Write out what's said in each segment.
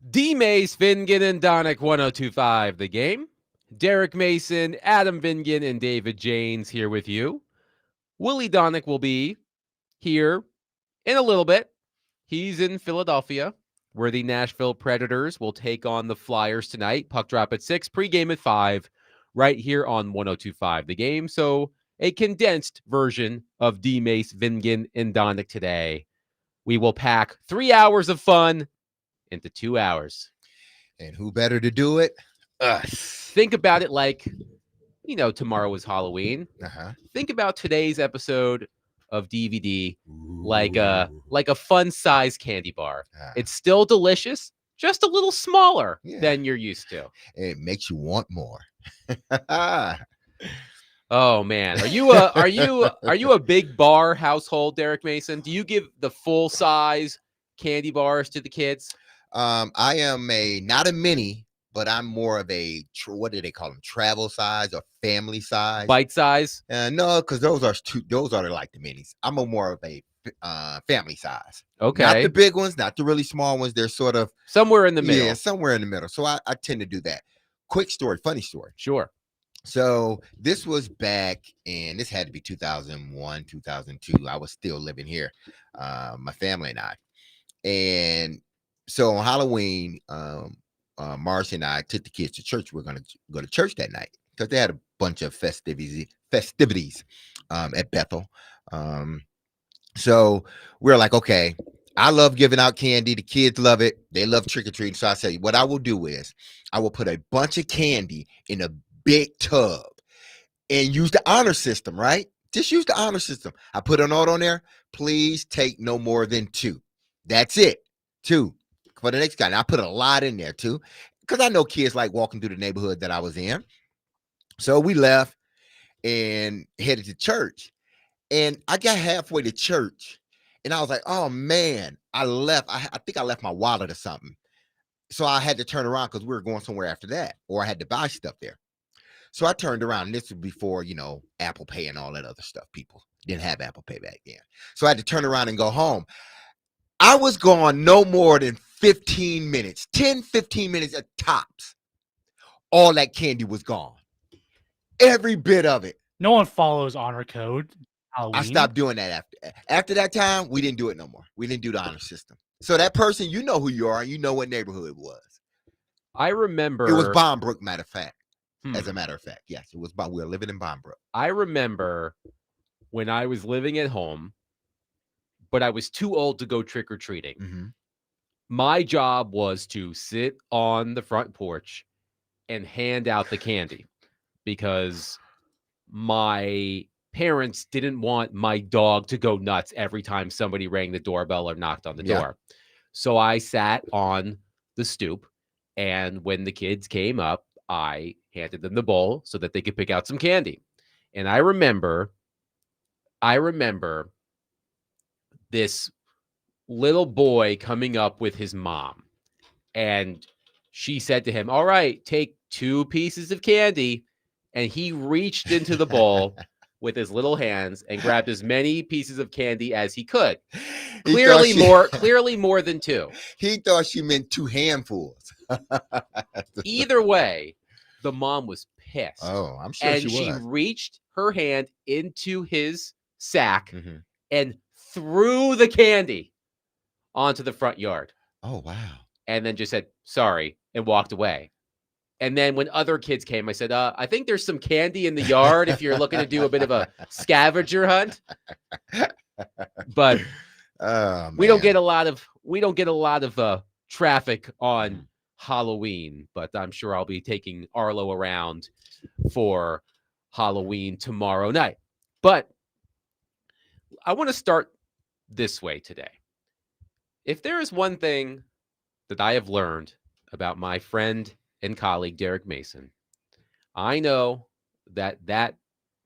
D. Mace, Vingan, and Donick 1025 the game. Derek Mason, Adam Vingan, and David Janes here with you. Willie Donick will be here in a little bit. He's in Philadelphia, where the Nashville Predators will take on the Flyers tonight. Puck drop at 6, pregame at 5, right here on 1025 the game. So a condensed version of D. Mace, Vingan, and Donick today. We will pack 3 hours of fun into 2 hours. And who better to do it? Us. Think about it like, tomorrow is Halloween. Think about today's episode of DVD like a fun size candy bar. It's still delicious, just a little smaller than you're used to. It makes you want more. Oh man, are you a big bar household, Derek Mason? Do you give the full size candy bars to the kids? I am not a mini, but I'm more of a what do they call them? Travel size or family size? Bite size? No, because those are like the minis. I'm more of a family size. Okay, not the big ones, not the really small ones. They're sort of somewhere in the middle. Yeah, somewhere in the middle. So I tend to do that. Quick story, funny story. Sure. So this was back in, this had to be 2001, 2002. I was still living here, my family and I. And so on Halloween, Marcy and I took the kids to church. We're going to go to church that night because they had a bunch of festivities at Bethel. So we're like, okay, I love giving out candy. The kids love it. They love trick-or-treating. So I said, what I will do is I will put a bunch of candy in a big tub and use the honor system, right? Just use the honor system. I put a note on there. Please take no more than 2. That's it. 2 for the next guy. And I put a lot in there too, because I know kids like walking through the neighborhood that I was in. So we left and headed to church. And I got halfway to church and I was like, oh man, I left. I think I left my wallet or something. So I had to turn around because we were going somewhere after that, or I had to buy stuff there. So I turned around, and this was before, Apple Pay and all that other stuff. People didn't have Apple Pay back then. So I had to turn around and go home. I was gone no more than 15 minutes, 10, 15 minutes at tops. All that candy was gone. Every bit of it. No one follows honor code. Halloween. I stopped doing that after that time. We didn't do it no more. We didn't do the honor system. So that person, you know who you are. You know what neighborhood it was. I remember. It was Bombrook, matter of fact. As a matter of fact, yes, it was. We were living in Bombrook. I remember when I was living at home, but I was too old to go trick-or-treating. Mm-hmm. My job was to sit on the front porch and hand out the candy because my parents didn't want my dog to go nuts every time somebody rang the doorbell or knocked on the door. So I sat on the stoop, and when the kids came up, I handed them the bowl so that they could pick out some candy. And I remember this little boy coming up with his mom, and she said to him, all right, take 2 pieces of candy. And he reached into the bowl with his little hands and grabbed as many pieces of candy as he could. Clearly more than 2. He thought she meant 2 handfuls. Either way, the mom was pissed. Oh, I'm sure and she was. She reached her hand into his sack and threw the candy onto the front yard. Oh, wow. And then just said, sorry, and walked away. And then when other kids came, I said, I think there's some candy in the yard if you're looking to do a bit of a scavenger hunt. But we don't get a lot of traffic on Halloween, but I'm sure I'll be taking Arlo around for Halloween tomorrow night. But I want to start this way today. If there is one thing that I have learned about my friend and colleague Derek Mason, I know that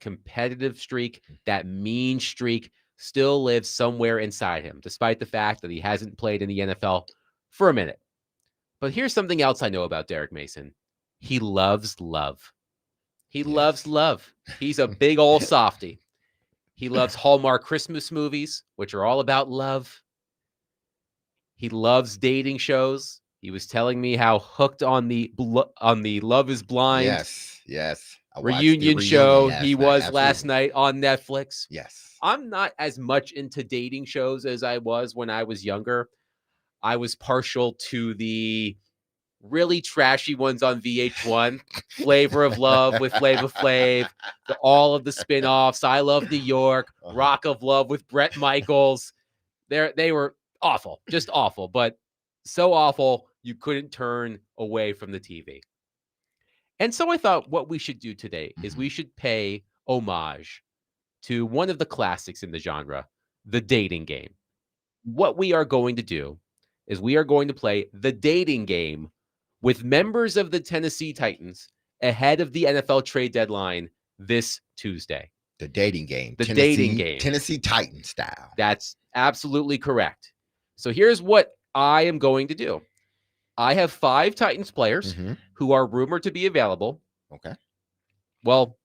competitive streak, that mean streak, still lives somewhere inside him, despite the fact that he hasn't played in the NFL for a minute. But here's something else I know about Derek Mason. He loves love. He loves love. He's a big old softy. He loves Hallmark Christmas movies, which are all about love. He loves dating shows He was telling me how hooked on the Love Is Blind Yes. I watched the reunion reunion show he last night. was last Absolutely. night on Netflix. Yes. I'm not as much into dating shows as I was when I was younger. I was partial to the really trashy ones on VH1, Flavor of Love with Flava Flav, all of the spin-offs, I Love New York, Rock of Love with Bret Michaels. They were awful, just awful, but so awful you couldn't turn away from the TV. And so I thought what we should do today is we should pay homage to one of the classics in the genre, the dating game. What we are going to do is we are going to play the dating game with members of the Tennessee Titans ahead of the NFL trade deadline this Tuesday. The dating game. The dating game. Tennessee Titan style. That's absolutely correct. So here's what I am going to do. I have 5 Titans players who are rumored to be available. Okay. Well,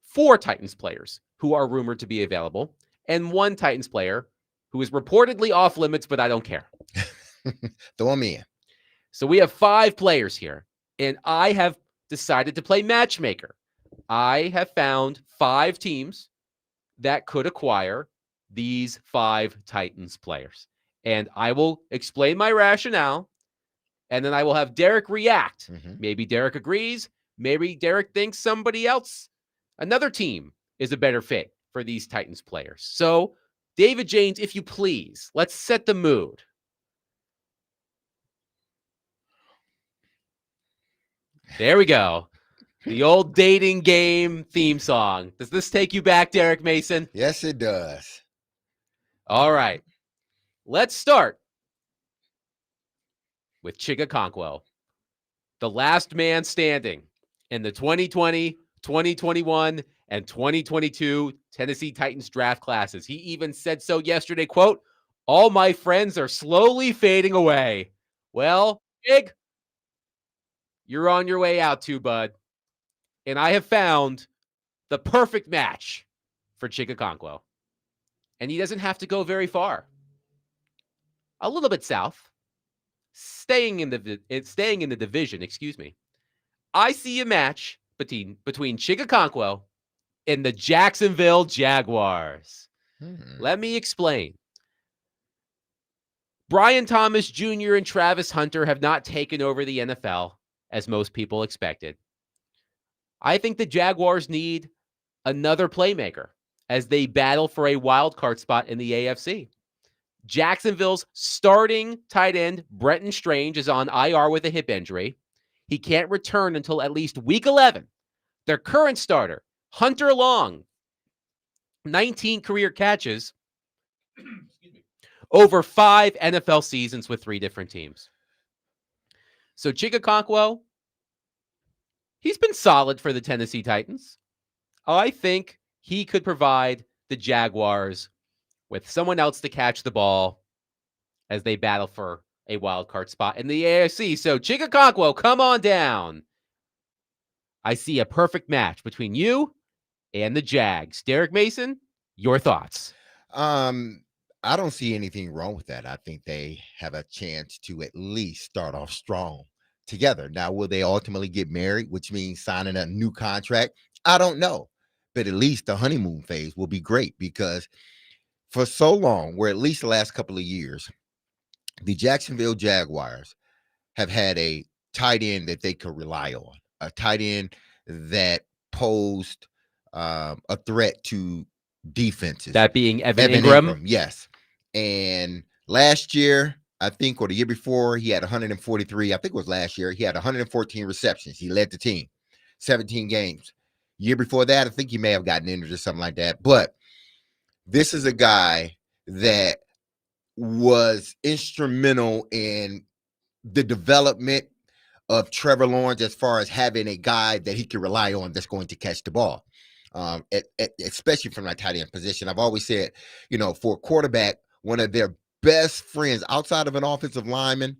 4 Titans players who are rumored to be available, and 1 Titans player who is reportedly off limits, but I don't care. Throw them in. So we have 5 players here, and I have decided to play matchmaker. I have found 5 teams that could acquire these 5 Titans players. And I will explain my rationale, and then I will have Derek react. Maybe Derek agrees. Maybe Derek thinks somebody else, another team, is a better fit for these Titans players. So, David James, if you please, let's set the mood. There we go. The old dating game theme song. Does this take you back, Derek Mason? Yes, it does. All right. Let's start with Chigga Conquo, the last man standing in the 2020, 2021, and 2022 Tennessee Titans draft classes. He even said so yesterday, quote, "All my friends are slowly fading away." Well, Chig, you're on your way out too, bud. And I have found the perfect match for Chigga Conquo. And he doesn't have to go very far. A little bit south. Staying in the division, excuse me. I see a match between Chigga Conquo and the Jacksonville Jaguars. Let me explain. Brian Thomas Jr. and Travis Hunter have not taken over the NFL as most people expected. I think the Jaguars need another playmaker as they battle for a wild card spot in the AFC. Jacksonville's starting tight end, Brenton Strange, is on IR with a hip injury. He can't return until at least week 11. Their current starter, Hunter Long, 19 career catches, over 5 NFL seasons with 3 different teams. So Chigga Conquo, he's been solid for the Tennessee Titans. I think he could provide the Jaguars with someone else to catch the ball as they battle for a wild card spot in the AFC. So Chigga Conquo, come on down. I see a perfect match between you and the Jags. Derek Mason, your thoughts? I don't see anything wrong with that. I think they have a chance to at least start off strong together. Now, will they ultimately get married, which means signing a new contract? I don't know. But at least the honeymoon phase will be great because for so long, or at least the last couple of years, the Jacksonville Jaguars have had a tight end that they could rely on, a tight end that posed a threat to defenses. That being Evan Ingram. Yes. And last year, I think, or the year before, he had 143. I think it was last year. He had 114 receptions. He led the team, 17 games. Year before that, I think he may have gotten injured or something like that. But this is a guy that was instrumental in the development of Trevor Lawrence as far as having a guy that he can rely on that's going to catch the ball. Especially from that tight end position. I've always said, for a quarterback, one of their best friends outside of an offensive lineman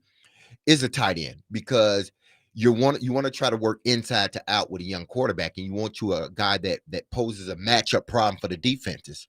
is a tight end because you want to try to work inside to out with a young quarterback, and you want a guy that poses a matchup problem for the defenses.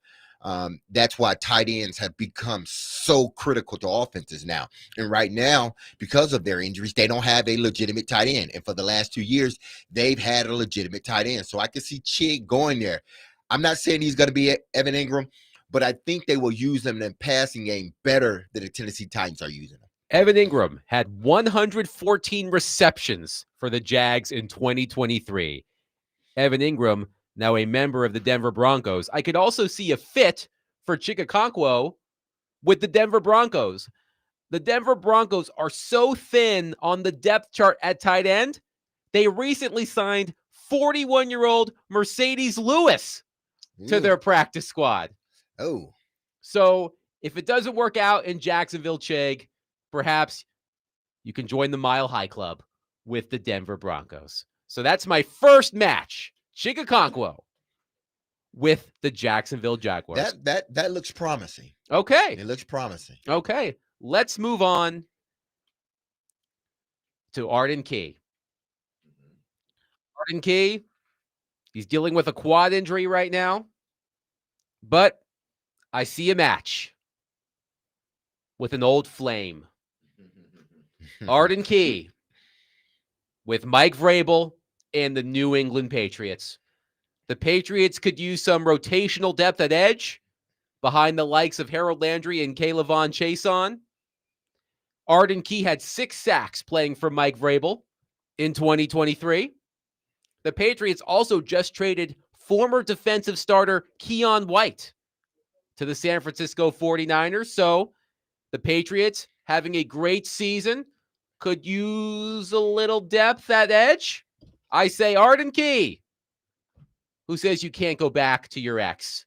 That's why tight ends have become so critical to offenses now. And right now, because of their injuries, they don't have a legitimate tight end. And for the last 2 years, they've had a legitimate tight end. So I can see Chig going there. I'm not saying he's going to be Evan Ingram, but I think they will use him in the passing game better than the Tennessee Titans are using him. Evan Ingram had 114 receptions for the Jags in 2023. Evan Ingram, now a member of the Denver Broncos. I could also see a fit for Chikakonkwo with the Denver Broncos. The Denver Broncos are so thin on the depth chart at tight end, they recently signed 41-year-old Mercedes Lewis to their practice squad. Oh. So if it doesn't work out in Jacksonville, Chig, perhaps you can join the Mile High Club with the Denver Broncos. So that's my first match, Chikakonkwo with the Jacksonville Jaguars. That looks promising. Okay. It looks promising. Okay. Let's move on to Arden Key. Arden Key, he's dealing with a quad injury right now, but I see a match with an old flame. Arden Key with Mike Vrabel and the New England Patriots. The Patriots could use some rotational depth at edge behind the likes of Harold Landry and Kaylavon Chason. Arden Key had 6 sacks playing for Mike Vrabel in 2023. The Patriots also just traded former defensive starter Keon White to the San Francisco 49ers. So the Patriots, having a great season, could use a little depth at edge. I say Arden Key, who says you can't go back to your ex.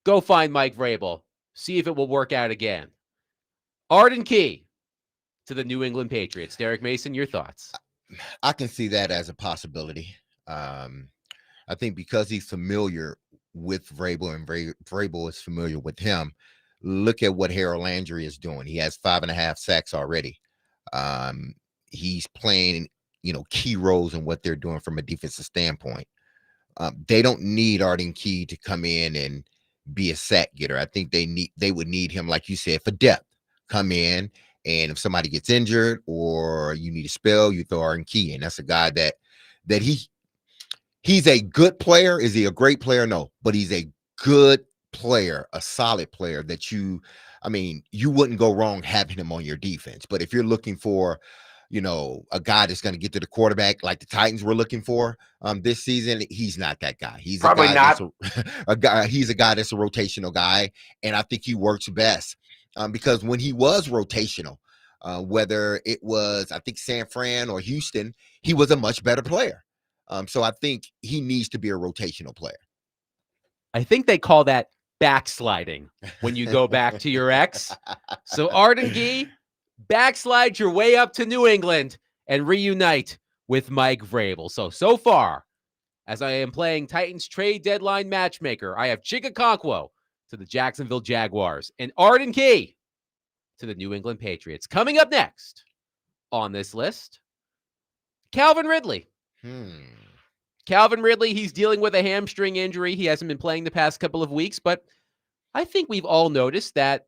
Go find Mike Vrabel. See if it will work out again. Arden Key to the New England Patriots. Derek Mason, your thoughts? I can see that as a possibility. I think because he's familiar with Vrabel and Vrabel is familiar with him, look at what Harold Landry is doing. He has 5.5 sacks already. He's playing, key roles in what they're doing from a defensive standpoint. They don't need Arden Key to come in and be a sack getter. I think they would need him, like you said, for depth. Come in, and if somebody gets injured or you need a spell, you throw Arden Key in. That's a guy that he's a good player. Is he a great player? No, but he's a good player, a solid player that you wouldn't go wrong having him on your defense. But if you're looking for, a guy that's going to get to the quarterback like the Titans were looking for this season, he's not that guy. He's probably a guy not that's a guy. He's a guy that's a rotational guy, and I think he works best because when he was rotational, whether it was I think San Fran or Houston, he was a much better player. So I think he needs to be a rotational player. I think they call that backsliding when you go back to your ex. So Arden Key, backslide your way up to New England and reunite with Mike Vrabel. So far, as I am playing Titans trade deadline matchmaker, I have Chikakonkwo to the Jacksonville Jaguars and Arden Key to the New England Patriots. Coming up next on this list, Calvin Ridley. Calvin Ridley, he's dealing with a hamstring injury. He hasn't been playing the past couple of weeks, but I think we've all noticed that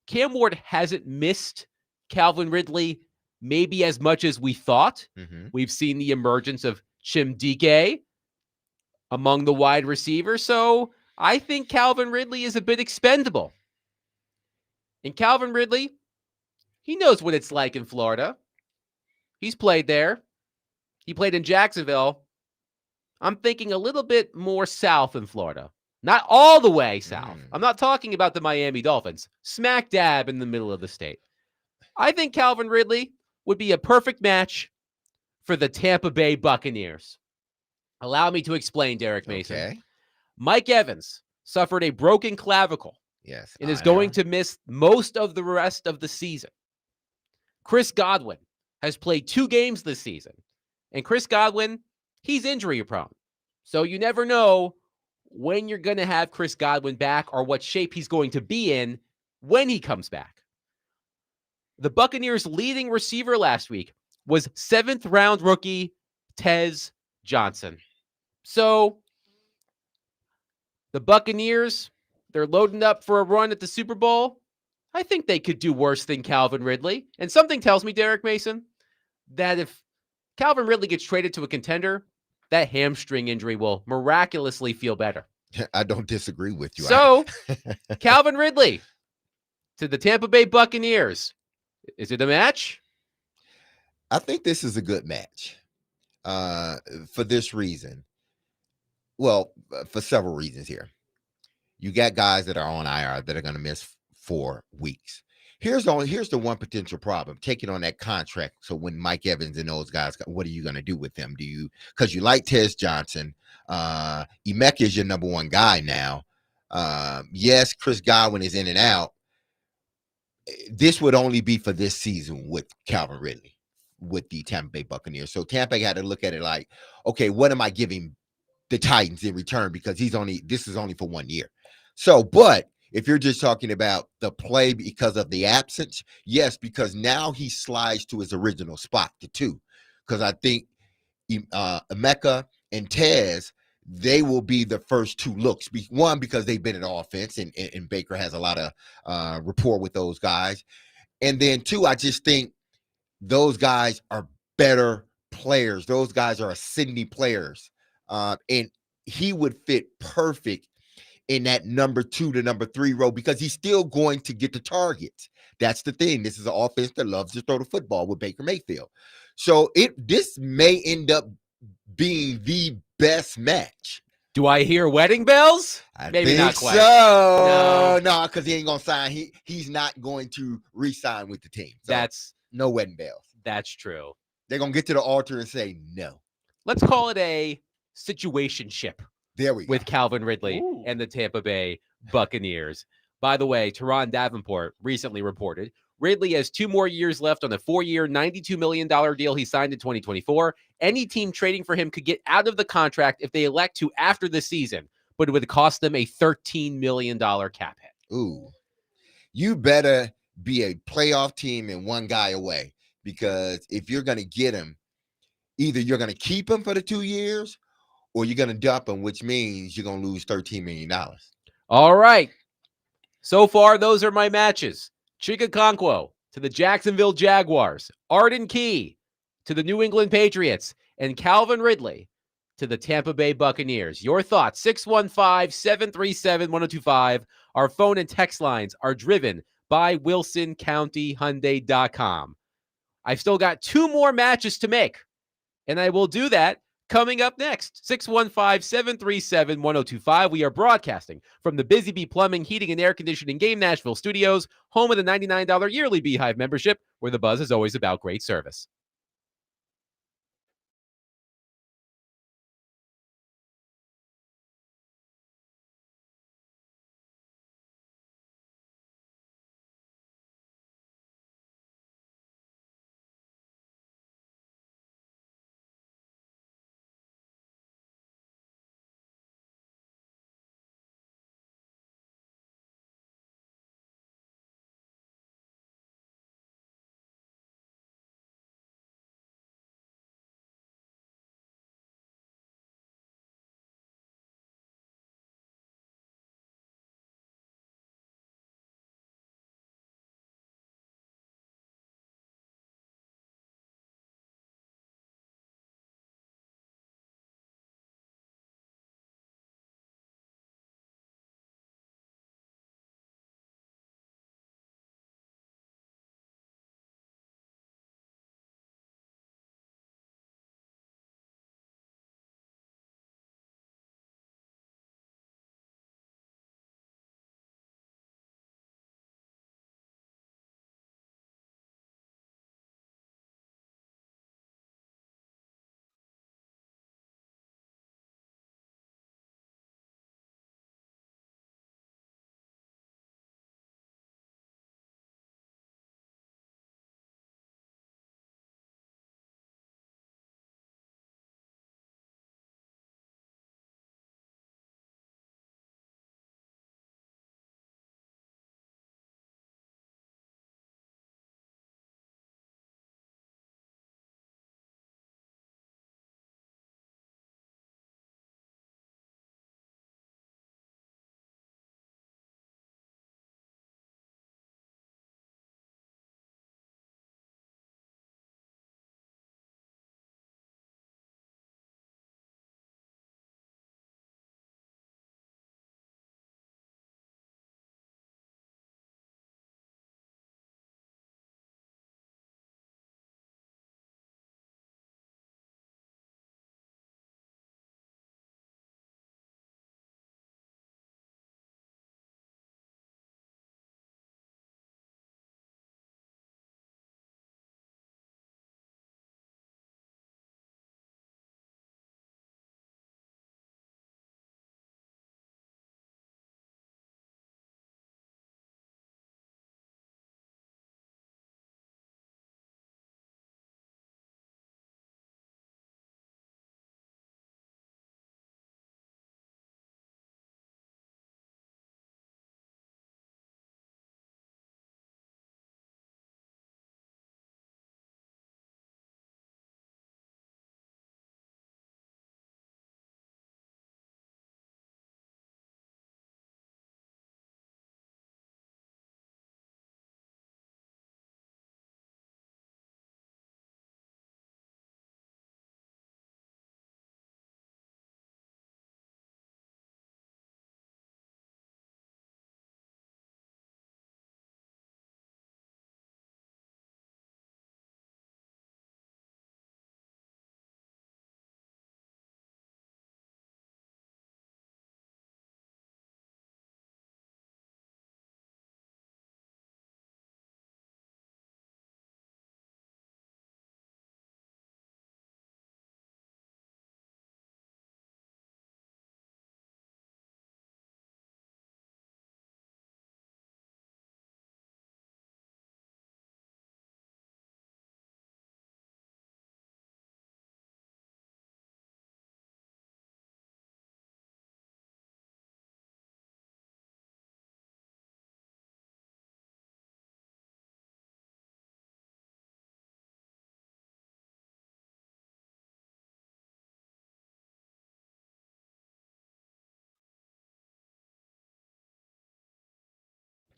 Cam Ward hasn't missed Calvin Ridley maybe as much as we thought. We've seen the emergence of Chimdike among the wide receivers, so I think Calvin Ridley is a bit expendable. And Calvin Ridley, he knows what it's like in Florida. He's played there. He played in Jacksonville. I'm thinking a little bit more south in Florida. Not all the way south. I'm not talking about the Miami Dolphins. Smack dab in the middle of the state. I think Calvin Ridley would be a perfect match for the Tampa Bay Buccaneers. Allow me to explain, Derek Mason. Okay. Mike Evans suffered a broken clavicle. Yes. And is going to miss most of the rest of the season. Chris Godwin has played 2 games this season. And Chris Godwin, he's injury prone. So you never know when you're going to have Chris Godwin back or what shape he's going to be in when he comes back. The Buccaneers' leading receiver last week was 7th round rookie Tez Johnson. So the Buccaneers, They're loading up for a run at the Super Bowl. I think they could do worse than Calvin Ridley. And something tells me, Derek Mason, that if Calvin Ridley gets traded to a contender, that hamstring injury will miraculously feel better. I don't disagree with you. So, Calvin Ridley to the Tampa Bay Buccaneers. Is it a match? I think this is a good match for this reason. Well, for several reasons here. You got guys that are on IR that are going to miss 4 weeks. Here's the one potential problem: taking on that contract. So when Mike Evans and those guys, what are you going to do with them? Because you like Tez Johnson, Emeka is your number one guy now. Yes, Chris Godwin is in and out. This would only be for this season with Calvin Ridley with the Tampa Bay Buccaneers. So Tampa had to look at it like, okay, what am I giving the Titans in return? Because this is only for 1 year. So, but if you're just talking about the play because of the absence, yes, because now he slides to his original spot, the 2. Because I think Emeka and Tez, they will be the first 2 looks. One, because they've been in offense, and Baker has a lot of rapport with those guys. And then 2, I just think those guys are better players. Those guys are ascending players. And he would fit perfect in that number 2 to number 3 role because he's still going to get the targets. That's the thing. This is an offense that loves to throw the football with Baker Mayfield. So this may end up being the best match. Do I hear wedding bells? Maybe think not quite. No, because he ain't gonna sign. He's not going to re-sign with the team. So That's no wedding bells. That's true. They're gonna get to the altar and say no. Let's call it a situationship. There we go. With Calvin Ridley Ooh. and the Tampa Bay Buccaneers. By the way, Teron Davenport recently reported Ridley has 2 more years left on the 4-year, $92 million deal he signed in 2024. Any team trading for him could get out of the contract if they elect to after the season, but it would cost them a $13 million cap hit. Ooh, you better be a playoff team and 1 guy away, because if you're going to get him, either you're going to keep him for the 2 years or you're going to dump him, which means you're going to lose $13 million. All right. So far, those are my matches. Chika Okonkwo to the Jacksonville Jaguars, Arden Key to the New England Patriots, and Calvin Ridley to the Tampa Bay Buccaneers. Your thoughts, 615-737-1025. Our phone and text lines are driven by WilsonCountyHyundai.com. I've still got 2 more matches to make, and I will do that coming up next. 615-737-1025. We are broadcasting from the Busy Bee Plumbing, Heating, and Air Conditioning Game Nashville studios, home of the $99 yearly Beehive membership, where the buzz is always about great service.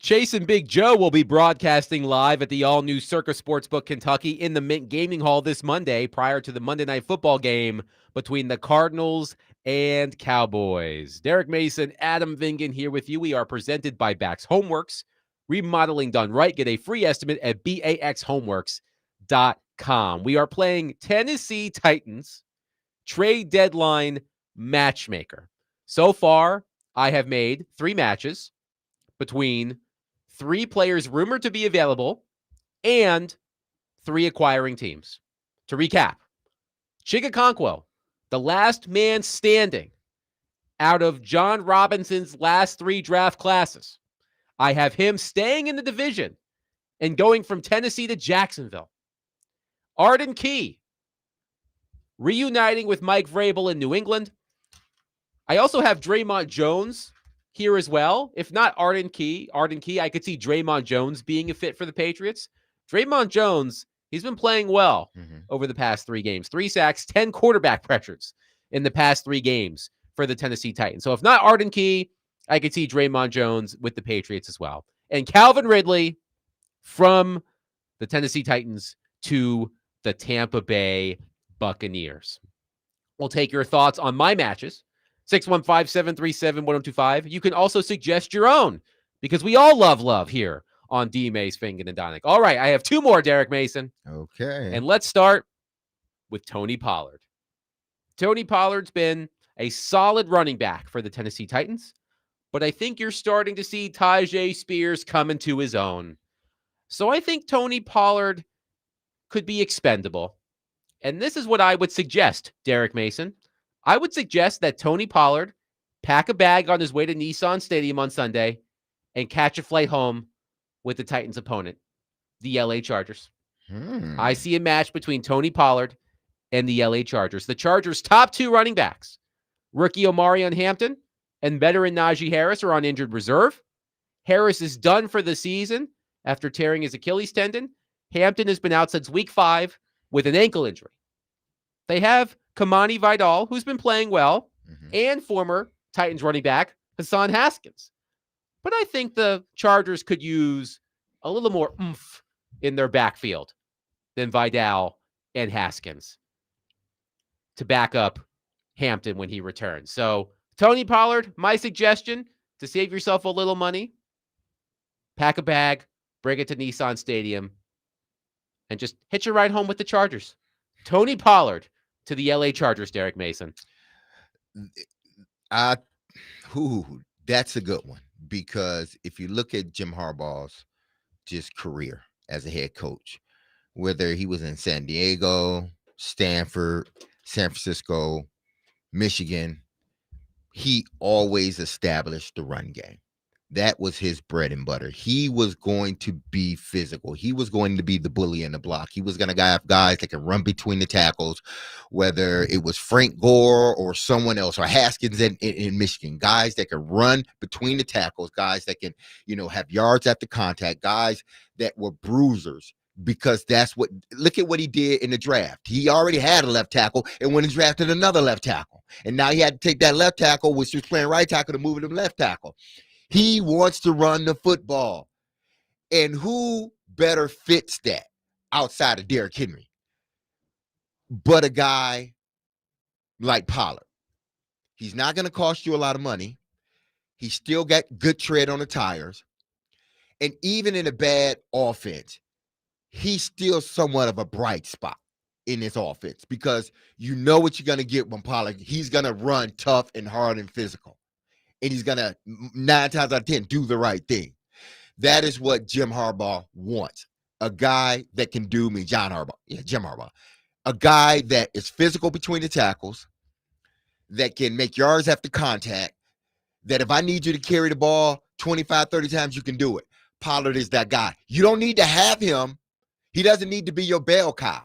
Chase and Big Joe will be broadcasting live at the all-new Circus Sportsbook Kentucky in the Mint Gaming Hall this Monday prior to the Monday Night Football game between the Cardinals and Cowboys. Derek Mason, Adam Vingan here with you. We are presented by Bax Homeworks. Remodeling done right. Get a free estimate at baxhomeworks.com. We are playing Tennessee Titans trade deadline matchmaker. So far, I have made 3 matches between 3 players rumored to be available and 3 acquiring teams. To recap, Chigakonkwo, the last man standing out of John Robinson's last 3 draft classes. I have him staying in the division and going from Tennessee to Jacksonville. Arden Key, reuniting with Mike Vrabel in New England. I also have Draymond Jones here as well. If not Arden Key, I could see Draymond Jones being a fit for the Patriots. Draymond Jones, he's been playing well over the past 3 games. 3 sacks, 10 quarterback pressures in the past 3 games for the Tennessee Titans. So if not Arden Key, I could see Draymond Jones with the Patriots as well. And Calvin Ridley from the Tennessee Titans to the Tampa Bay Buccaneers. We'll take your thoughts on my matches. 615-737-1025. You can also suggest your own because we all love here on D. Mays, Fingan, and Donick. All right, I have 2 more, Derek Mason. Okay. And let's start with Tony Pollard. Tony Pollard's been a solid running back for the Tennessee Titans, but I think you're starting to see Tyjae Spears come into his own. So I think Tony Pollard could be expendable. And this is what I would suggest, Derek Mason. I would suggest that Tony Pollard pack a bag on his way to Nissan Stadium on Sunday and catch a flight home with the Titans' opponent, the LA Chargers. I see a match between Tony Pollard and the LA Chargers. The Chargers' top 2 running backs, rookie Omarion Hampton and veteran Najee Harris, are on injured reserve. Harris is done for the season after tearing his Achilles tendon. Hampton has been out since week 5 with an ankle injury. They have Kamani Vidal, who's been playing well, and former Titans running back Hassan Haskins. But I think the Chargers could use a little more oomph in their backfield than Vidal and Haskins to back up Hampton when he returns. So, Tony Pollard, my suggestion to save yourself a little money, pack a bag, bring it to Nissan Stadium, and just hitch a ride home with the Chargers. Tony Pollard to the LA Chargers, Derek Mason. That's a good one, because if you look at Jim Harbaugh's just career as a head coach, whether he was in San Diego, Stanford, San Francisco, Michigan, he always established the run game. That was his bread and butter. He was going to be physical. He was going to be the bully in the block. He was going to have guys that can run between the tackles, whether it was Frank Gore or someone else, or Haskins in Michigan, guys that can run between the tackles, guys that can, have yards after contact, guys that were bruisers, because look at what he did in the draft. He already had a left tackle and went and drafted another left tackle. And now he had to take that left tackle, which was playing right tackle, to move it to left tackle. He wants to run the football. And who better fits that outside of Derrick Henry but a guy like Pollard? He's not going to cost you a lot of money. He's still got good tread on the tires. And even in a bad offense, he's still somewhat of a bright spot in this offense, because you know what you're going to get when Pollard. He's going to run tough and hard and physical. And he's going to 9 times out of 10 do the right thing. That is what Jim Harbaugh wants. A guy that can do me, Jim Harbaugh. A guy that is physical between the tackles, that can make yards after contact, that if I need you to carry the ball 25, 30 times, you can do it. Pollard is that guy. You don't need to have him. He doesn't need to be your bell cow.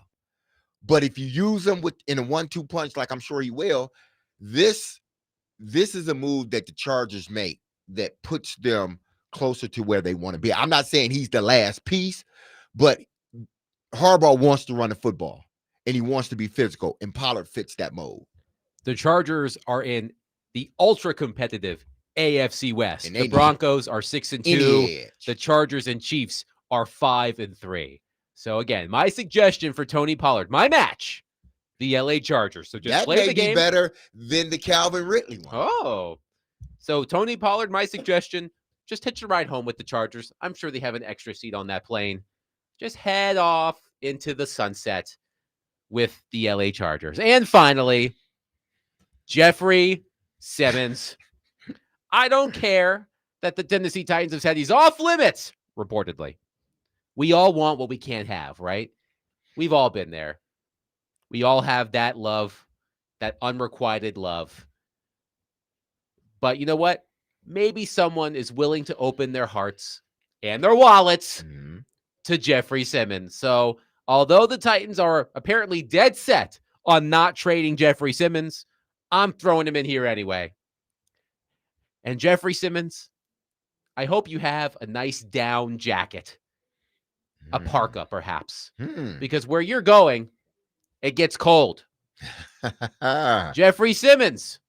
But if you use him in a 1-2 punch, like I'm sure he will, this is a move that the Chargers make that puts them closer to where they want to be. I'm not saying he's the last piece, but Harbaugh wants to run the football and he wants to be physical, and Pollard fits that mold. The Chargers are in the ultra competitive AFC West. And The they need Broncos are 6-2. any edge. The Chargers and Chiefs are 5-3. So again, my suggestion for Tony Pollard, my match, the LA Chargers. So just That play may the be game. better than the Calvin Ridley one. Oh. So Tony Pollard, my suggestion, just hitch a ride home with the Chargers. I'm sure they have an extra seat on that plane. Just head off into the sunset with the LA Chargers. And finally, Jeffrey Simmons. I don't care that the Tennessee Titans have said he's off limits, reportedly. We all want what we can't have, right? We've all been there. We all have that love, that unrequited love. But you know what? Maybe someone is willing to open their hearts and their wallets to Jeffrey Simmons. So, although the Titans are apparently dead set on not trading Jeffrey Simmons, I'm throwing him in here anyway. And Jeffrey Simmons, I hope you have a nice down jacket, a parka perhaps, because where you're going, it gets cold. Jeffrey Simmons,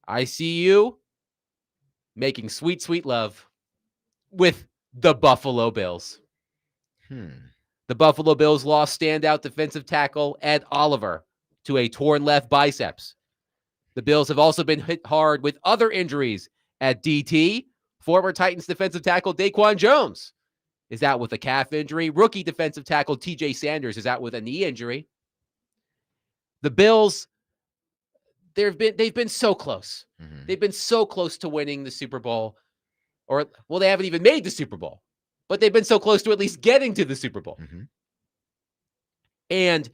I see you making sweet, sweet love with the Buffalo Bills. The Buffalo Bills lost standout defensive tackle Ed Oliver to a torn left biceps. The Bills have also been hit hard with other injuries at DT. Former Titans defensive tackle Daquan Jones is out with a calf injury. Rookie defensive tackle TJ Sanders is out with a knee injury. The Bills, they've been so close. They've been so close to winning the Super Bowl. Or, well, they haven't even made the Super Bowl, but they've been so close to at least getting to the Super Bowl. And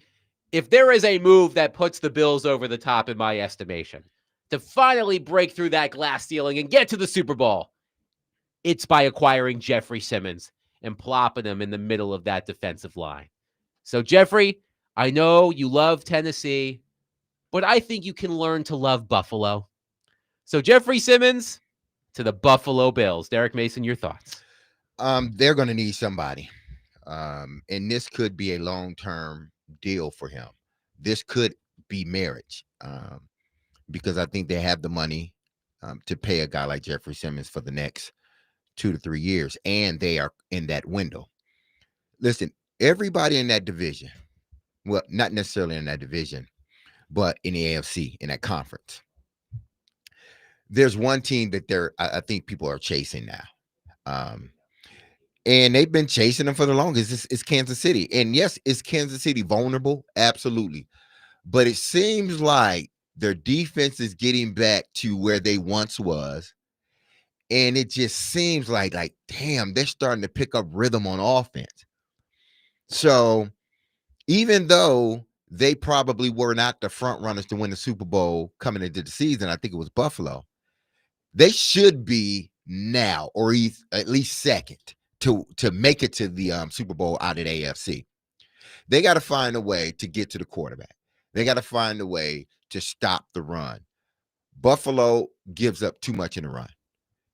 if there is a move that puts the Bills over the top, in my estimation, to finally break through that glass ceiling and get to the Super Bowl, it's by acquiring Jeffrey Simmons and plopping him in the middle of that defensive line. So, Jeffrey, I know you love Tennessee, but I think you can learn to love Buffalo. So, Jeffrey Simmons to the Buffalo Bills. Derek Mason, your thoughts? They're going to need somebody. And this could be a long-term deal for him. This could be marriage, because I think they have the money to pay a guy like Jeffrey Simmons for the next 2 to 3 years, and they are in that window. Listen, everybody in that division, well, not necessarily in that division, but in the AFC, in that conference, there's one team that I think people are chasing now. And they've been chasing them for the longest. It's Kansas City. And yes, is Kansas City vulnerable? Absolutely. But it seems like their defense is getting back to where they once was. And it just seems like, damn, they're starting to pick up rhythm on offense. So even though they probably were not the front runners to win the Super Bowl coming into the season, I think it was Buffalo, they should be now, or at least second, to make it to the Super Bowl out of the AFC. They got to find a way to get to the quarterback. They got to find a way to stop the run. Buffalo gives up too much in the run.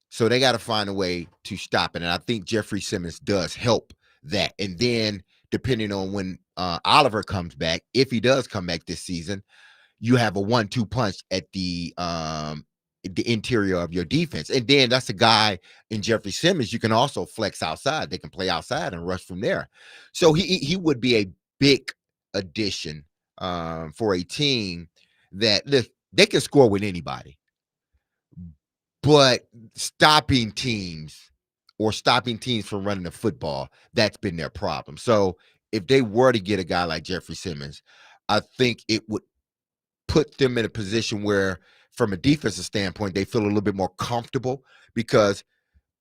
So they got to find a way to stop it. And I think Jeffrey Simmons does help that. And then depending on when Oliver comes back, if he does come back this season, you have a 1-2 punch at the interior of your defense. And then that's a guy in Jeffrey Simmons you can also flex outside. They can play outside and rush from there. So he would be a big addition for a team that they can score with anybody. But stopping teams from running the football, that's been their problem. So if they were to get a guy like Jeffrey Simmons, I think it would put them in a position where, from a defensive standpoint, they feel a little bit more comfortable, because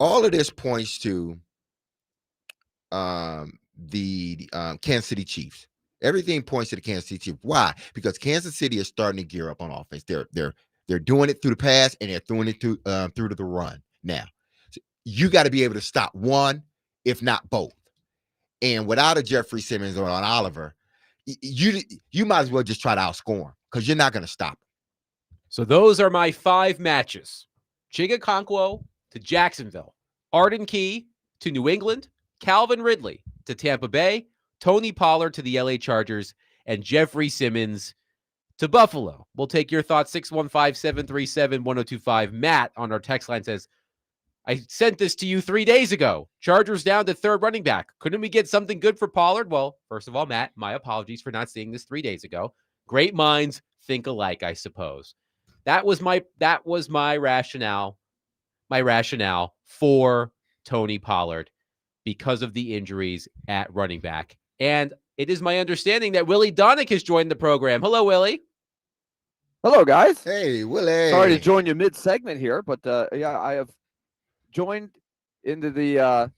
all of this points to the Kansas City Chiefs. Everything points to the Kansas City Chiefs. Why? Because Kansas City is starting to gear up on offense. They're doing it through the pass, and they're throwing it through to the run. Now, so you got to be able to stop one, if not both. And without a Jeffrey Simmons or an Oliver, you might as well just try to outscore them, because you're not going to stop them. So those are my 5 matches. Chig Okonkwo to Jacksonville, Arden Key to New England, Calvin Ridley to Tampa Bay, Tony Pollard to the LA Chargers, and Jeffrey Simmons to Buffalo. We'll take your thoughts. 615-737-1025. Matt on our text line says, I sent this to you 3 days ago. Chargers down to third running back. Couldn't we get something good for Pollard? Well, first of all, Matt, my apologies for not seeing this 3 days ago. Great minds think alike, I suppose. That was my rationale. My rationale for Tony Pollard because of the injuries at running back. And it is my understanding that Willie Donick has joined the program. Hello, Willie. Hello, guys. Hey, Willie. Sorry to join you mid-segment here, but yeah, I have joined into the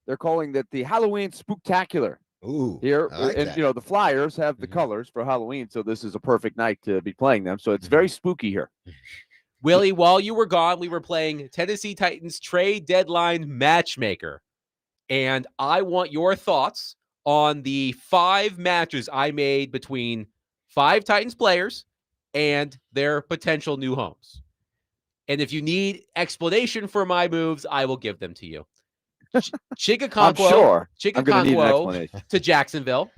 they're calling that the Halloween Spooktacular. Ooh, here, I like and that. you know the Flyers have the colors for Halloween, so this is a perfect night to be playing them. So it's very spooky here. Willie, while you were gone, we were playing Tennessee Titans trade deadline matchmaker. And I want your thoughts on the 5 matches I made between 5 Titans players and their potential new homes. And if you need explanation for my moves, I will give them to you. I'm sure I'm going to need an Chigga explanation. to Jacksonville,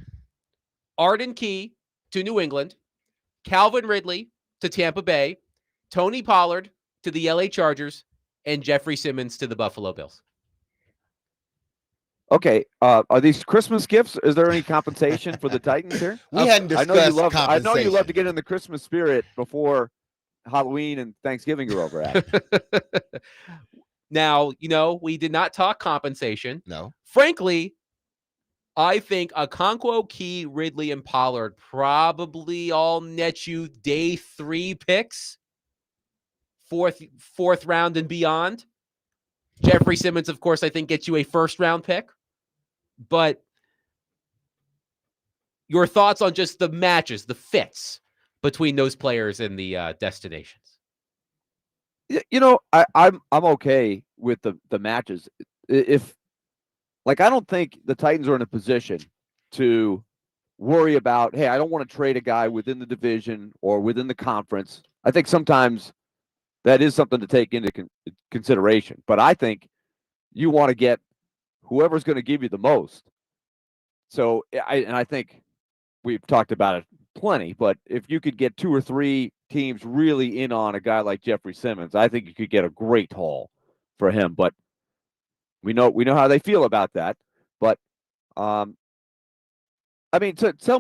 Arden Key to New England, Calvin Ridley to Tampa Bay, Tony Pollard to the LA Chargers, and Jeffrey Simmons to the Buffalo Bills. Okay, are these Christmas gifts? Is there any compensation for the Titans here? We hadn't discussed compensation. I know you love to get in the Christmas spirit before Halloween and Thanksgiving are over. Now, we did not talk compensation. No. Frankly, I think Okonkwo, Key, Ridley, and Pollard probably all net you day 3 picks, fourth round and beyond. Jeffrey Simmons, of course, I think gets you a first-round pick. But your thoughts on just the matches, the fits between those players and the destinations? I'm okay with the matches. If I don't think the Titans are in a position to worry about, hey, I don't want to trade a guy within the division or within the conference. I think sometimes that is something to take into consideration. But I think you want to get whoever's going to give you the most. So I think we've talked about it plenty, but if you could get 2 or 3 teams really in on a guy like Jeffrey Simmons, I think you could get a great haul for him. But we know how they feel about that. But tell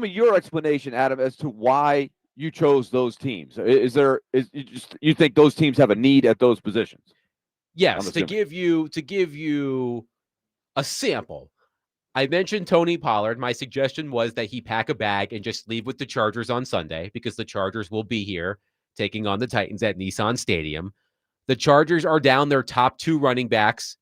me your explanation, Adam, as to why you chose those teams. You think those teams have a need at those positions? Yes, to give you a sample. I mentioned Tony Pollard. My suggestion was that he pack a bag and just leave with the Chargers on Sunday because the Chargers will be here taking on the Titans at Nissan Stadium. The Chargers are down their top 2 running backs,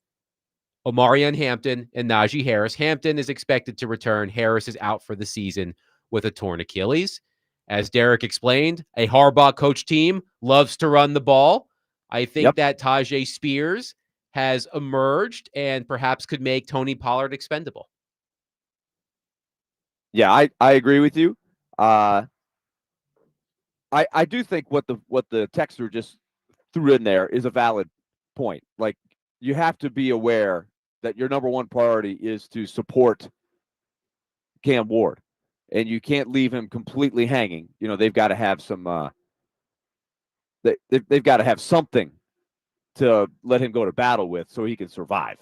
Omarion Hampton and Najee Harris. Hampton is expected to return. Harris is out for the season with a torn Achilles. As Derek explained, a Harbaugh coach team loves to run the ball. I think that Tajay Spears has emerged and perhaps could make Tony Pollard expendable. Yeah, I agree with you. I do think what the texter just threw in there is a valid point. Like, you have to be aware that your number one priority is to support Cam Ward, and you can't leave him completely hanging. They've got to have some. They've got to have something to let him go to battle with so he can survive.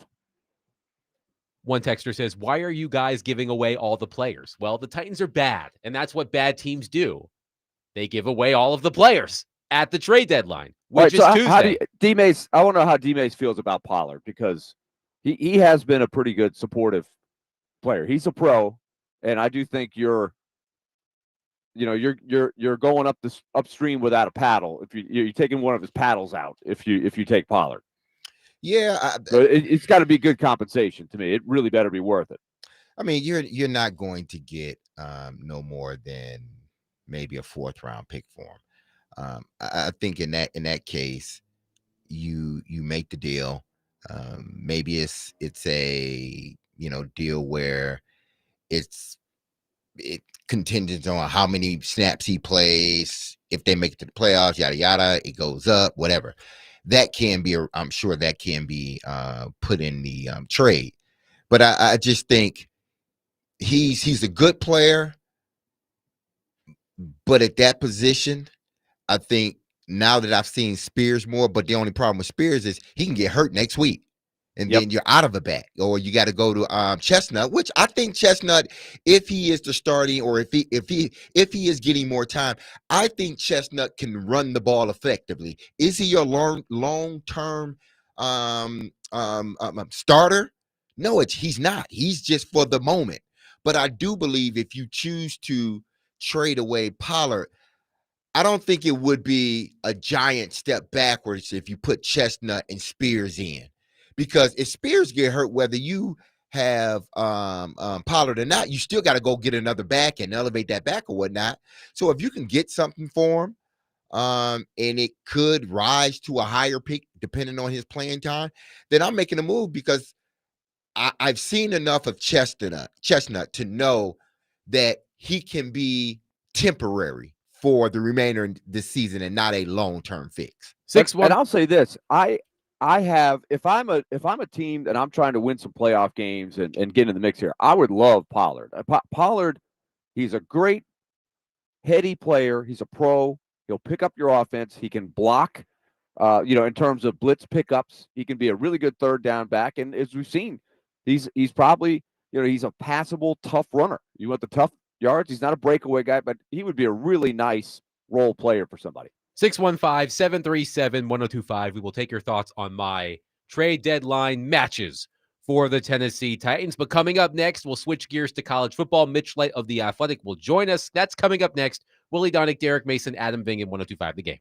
One texter says, why are you guys giving away all the players? Well, the Titans are bad, and that's what bad teams do. They give away all of the players at the trade deadline, which is Tuesday. I want to know how D-Mace feels about Pollard, because he has been a pretty good supportive player. He's a pro, and I do think you're going upstream without a paddle if you're taking one of his paddles out if you take Pollard. Yeah, so it's got to be good compensation to me. It really better be worth it. I mean, you're not going to get no more than maybe a 4th round pick for him. I think in that case, you make the deal. Maybe it's a deal where it contingent on how many snaps he plays. If they make it to the playoffs, yada yada, it goes up, whatever. That can be, I'm sure that can be put in the trade. But I just think he's a good player, But at that position, I think now that I've seen Spears more, but the only problem with Spears is he can get hurt next week. And Yep. then you're out of a bat, or you got to go to Chestnut, which I think Chestnut, if he is the starting, or if he is getting more time, I think Chestnut can run the ball effectively. Is he your long term starter? No, he's not. He's just for the moment. But I do believe if you choose to trade away Pollard, I don't think it would be a giant step backwards if you put Chestnut and Spears in, because if Spears get hurt, whether you have Pollard or not, you still got to go get another back and elevate that back or whatnot. So if you can get something for him, and it could rise to a higher pick depending on his playing time, then I'm making a move, because I've seen enough of Chestnut to know that he can be temporary for the remainder of this season and not a long-term fix. And I'll say this: I have, if I'm a team and I'm trying to win some playoff games and get in the mix here, I would love Pollard. Pollard, he's a great heady player. He's a pro. He'll pick up your offense. He can block. In terms of blitz pickups, he can be a really good third down back. And as we've seen, he's probably, he's a passable, tough runner. You want the tough yards. He's not a breakaway guy, but he would be a really nice role player for somebody. 615-737-1025. We will take your thoughts on my trade deadline matches for the Tennessee Titans. But coming up next, we'll switch gears to college football. Mitch Light of The Athletic will join us. That's coming up next. Willie Donick, Derek Mason, Adam Vingan, 1025 The Game.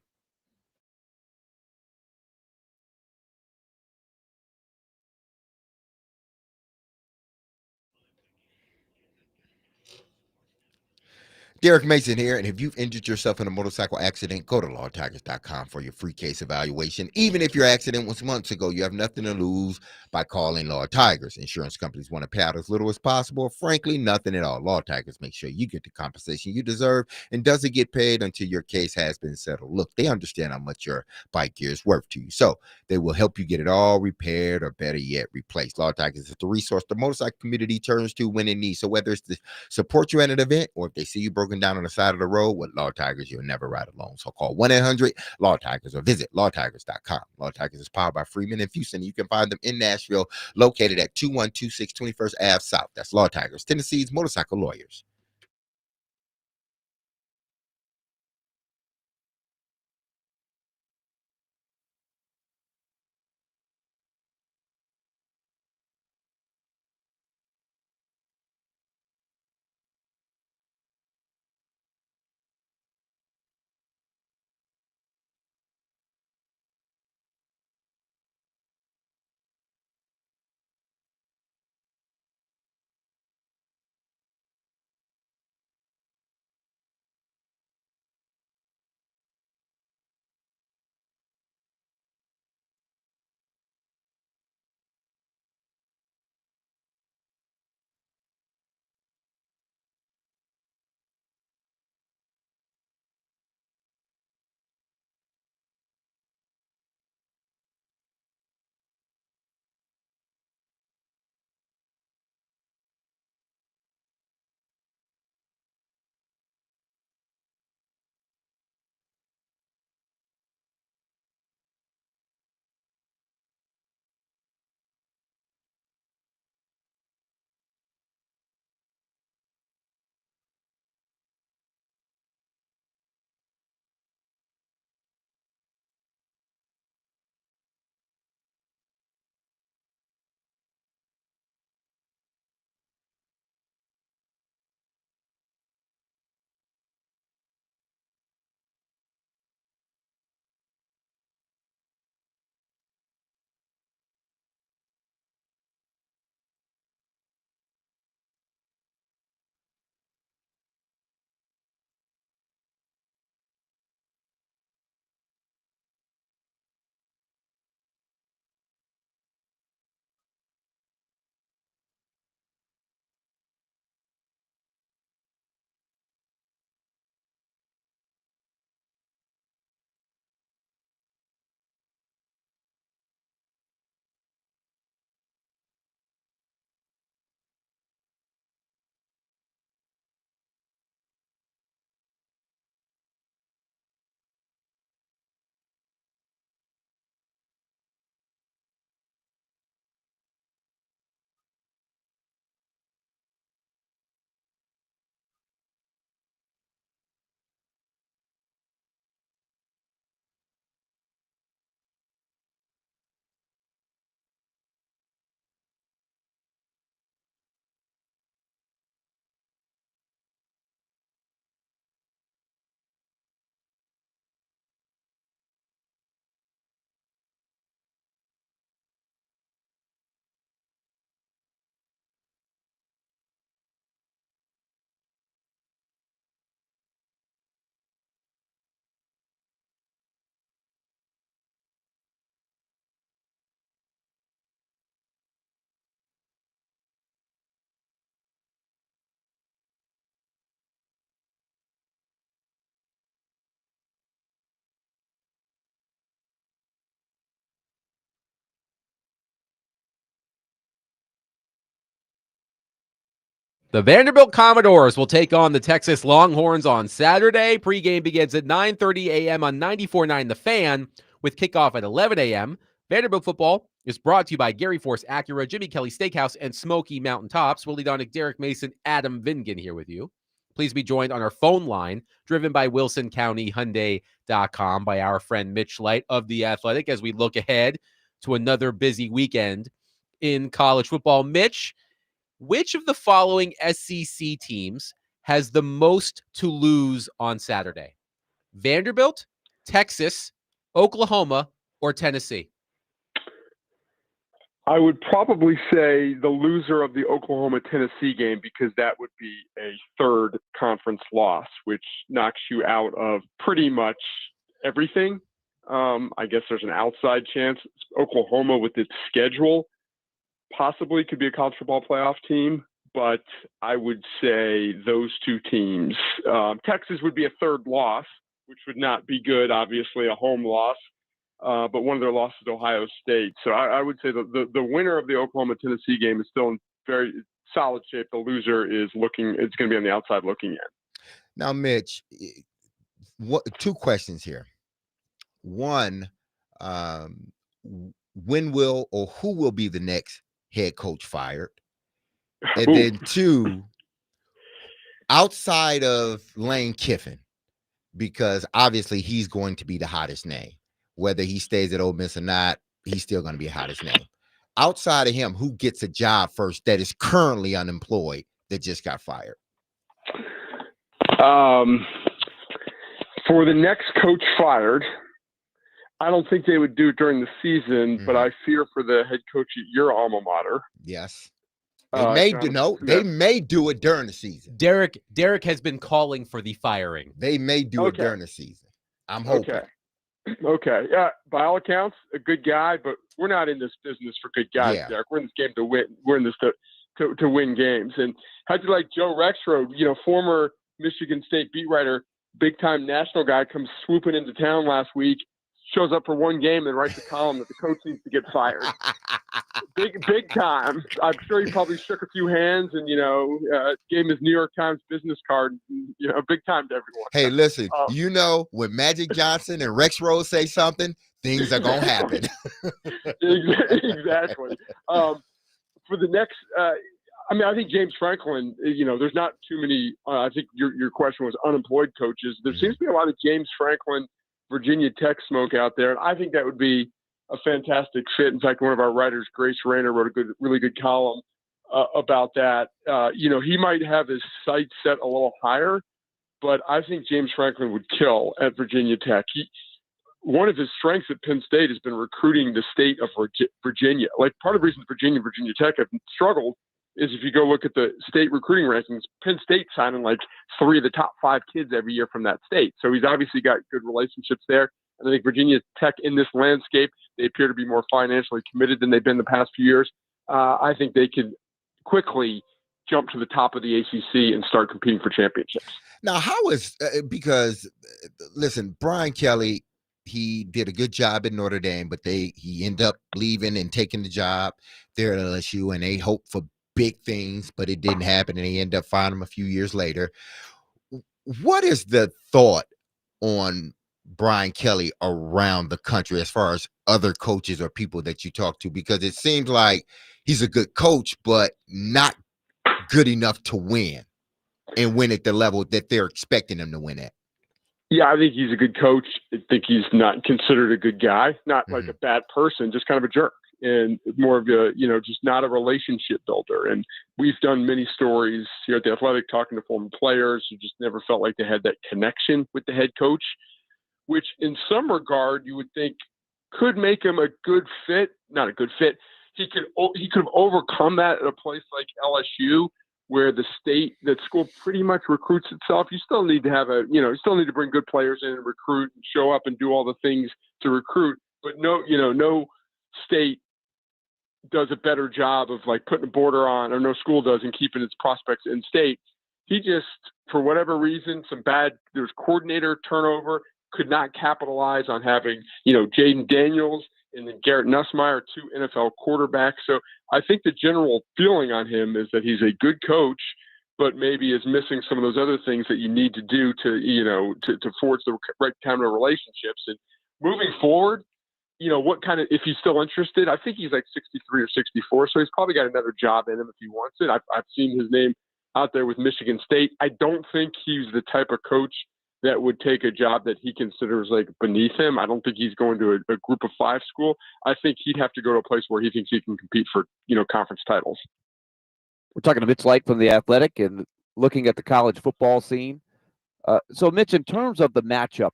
Derek Mason here, and if you've injured yourself in a motorcycle accident, go to lawtigers.com for your free case evaluation. Even if your accident was months ago, you have nothing to lose by calling Law Tigers. Insurance companies want to pay out as little as possible. Frankly, nothing at all. Law Tigers make sure you get the compensation you deserve and doesn't get paid until your case has been settled. Look, they understand how much your bike gear is worth to you, so they will help you get it all repaired, or better yet, replaced. Law Tigers is the resource the motorcycle community turns to when in need. So whether it's the support you at an event, or if they see you broken down on the side of the road, with Law Tigers, you'll never ride alone. So call 1-800-LAW-TIGERS or visit lawtigers.com. Law Tigers is powered by Freeman and Houston. You can find them in Nashville, located at 2126 21st Ave South. That's Law Tigers, Tennessee's motorcycle lawyers. The Vanderbilt Commodores will take on the Texas Longhorns on Saturday. Pregame begins at 9:30 a.m. on 94.9 The Fan with kickoff at 11 a.m. Vanderbilt football is brought to you by Gary Force Acura, Jimmy Kelly Steakhouse, and Smoky Mountain Tops. Willie Donick, Derek Mason, Adam Vingan here with you. Please be joined on our phone line, driven by WilsonCountyHyundai.com, by our friend Mitch Light of The Athletic, as we look ahead to another busy weekend in college football. Mitch, which of the following SEC teams has the most to lose on Saturday? Vanderbilt, Texas, Oklahoma, or Tennessee? I would probably say the loser of the Oklahoma-Tennessee game, because that would be a third conference loss, which knocks you out of pretty much everything. I guess there's an outside chance Oklahoma, with its schedule, possibly could be a college football playoff team, but I would say those two teams. Texas would be a third loss, which would not be good, obviously, a home loss. But one of their losses to Ohio State. So I would say the winner of the Oklahoma-Tennessee game is still in very solid shape. The loser is it's going to be on the outside looking in. Now, Mitch, two questions here. One, when will or who will be the next head coach fired? And then two, outside of Lane Kiffin, because obviously he's going to be the hottest name. Whether he stays at Ole Miss or not, he's still going to be the hottest name. Outside of him, who gets a job first that is currently unemployed that just got fired? For the next coach fired, I don't think they would do it during the season, but I fear for the head coach at your alma mater. Yes. They may do it during the season. Derek has been calling for the firing. They may do it during the season. I'm hoping. Okay. Yeah. By all accounts, a good guy, but we're not in this business for good guys, Derek. We're in this game to win. We're in this to win games. And how'd you like Joe Rexrode, former Michigan State beat writer, big time national guy, comes swooping into town last week, shows up for one game and writes a column that the coach needs to get fired. Big time. I'm sure he probably shook a few hands and, gave him his New York Times business card, big time to everyone. Hey, listen, when Magic Johnson and Rex Rose say something, things are going to happen. Exactly. For the next, I think James Franklin, there's not too many, I think your question was unemployed coaches. There seems to be a lot of James Franklin, Virginia Tech smoke out there. And I think that would be a fantastic fit. In fact, one of our writers, Grace Rayner, wrote a really good column about that. He might have his sights set a little higher, but I think James Franklin would kill at Virginia Tech. One of his strengths at Penn State has been recruiting the state of Virginia. Like, part of the reason Virginia and Virginia Tech have struggled is if you go look at the state recruiting rankings, Penn State signing like 3 of the top 5 kids every year from that state. So he's obviously got good relationships there. And I think Virginia Tech, in this landscape, they appear to be more financially committed than they've been the past few years. I think they could quickly jump to the top of the ACC and start competing for championships. Now, because listen, Brian Kelly, he did a good job at Notre Dame, but he ended up leaving and taking the job there at LSU, and they hoped for big things, but it didn't happen, and they ended up firing him a few years later. What is the thought on Brian Kelly around the country as far as other coaches or people that you talk to? Because it seems like he's a good coach, but not good enough to win and win at the level that they're expecting him to win at. Yeah, I think he's a good coach. I think he's not considered a good guy, not like a bad person, just kind of a jerk. And more of a, just not a relationship builder. And we've done many stories here at The Athletic talking to former players who just never felt like they had that connection with the head coach, which in some regard you would think could make him a good fit. Not a good fit. He could have overcome that at a place like LSU, where that school pretty much recruits itself. You still need to have you still need to bring good players in and recruit and show up and do all the things to recruit. But no state does a better job of like putting a border on, or no school does, and keeping its prospects in state. He just, for whatever reason, there's coordinator turnover, could not capitalize on having, Jaden Daniels and then Garrett Nussmeier, 2 NFL quarterbacks. So I think the general feeling on him is that he's a good coach, but maybe is missing some of those other things that you need to do to forge the right kind of relationships. And moving forward, what kind of, if he's still interested, I think he's like 63 or 64, so he's probably got another job in him if he wants it. I've seen his name out there with Michigan State. I don't think he's the type of coach that would take a job that he considers like beneath him. I don't think he's going to a group of 5 school. I think he'd have to go to a place where he thinks he can compete for, conference titles. We're talking to Mitch Light from The Athletic and looking at the college football scene. So, Mitch, in terms of the matchup,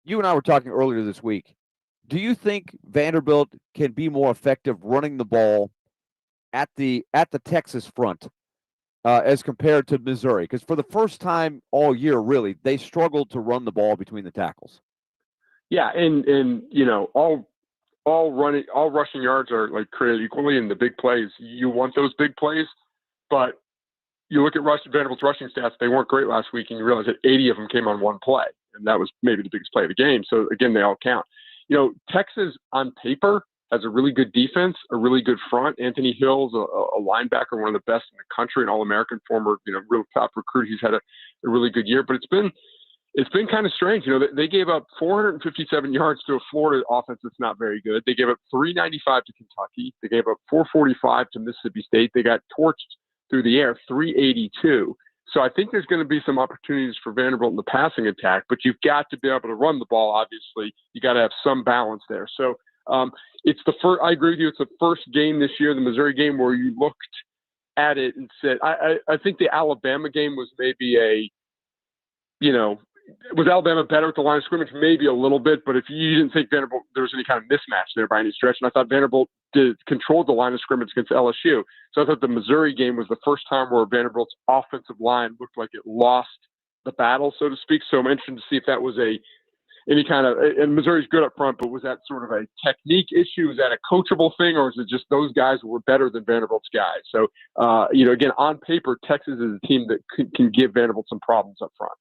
you and I were talking earlier this week. Do you think Vanderbilt can be more effective running the ball at the Texas front as compared to Missouri? Because for the first time all year, really, they struggled to run the ball between the tackles. Yeah, and all rushing yards are like created equally in the big plays. You want those big plays, but you look at Vanderbilt's rushing stats, they weren't great last week, and you realize that 80 of them came on one play, and that was maybe the biggest play of the game. So again, they all count. Texas on paper has a really good defense, a really good front. Anthony Hill's a linebacker, one of the best in the country, an All-American, former, real top recruit. He's had a really good year, but it's been kind of strange. They gave up 457 yards to a Florida offense that's not very good. They gave up 395 to Kentucky. They gave up 445 to Mississippi State. They got torched through the air, 382. So I think there's going to be some opportunities for Vanderbilt in the passing attack, but you've got to be able to run the ball, obviously. You got to have some balance there. So it's the first, I agree with you, it's the first game this year, the Missouri game, where you looked at it and said, I think the Alabama game was maybe was Alabama better at the line of scrimmage? Maybe a little bit, but if you didn't think Vanderbilt, there was any kind of mismatch there by any stretch, and I thought Vanderbilt controlled the line of scrimmage against LSU. So I thought the Missouri game was the first time where Vanderbilt's offensive line looked like it lost the battle, so to speak. So I'm interested to see if that was any kind of, and Missouri's good up front, but was that sort of a technique issue? Is that a coachable thing, or is it just those guys were better than Vanderbilt's guys? So, again, on paper, Texas is a team that can give Vanderbilt some problems up front.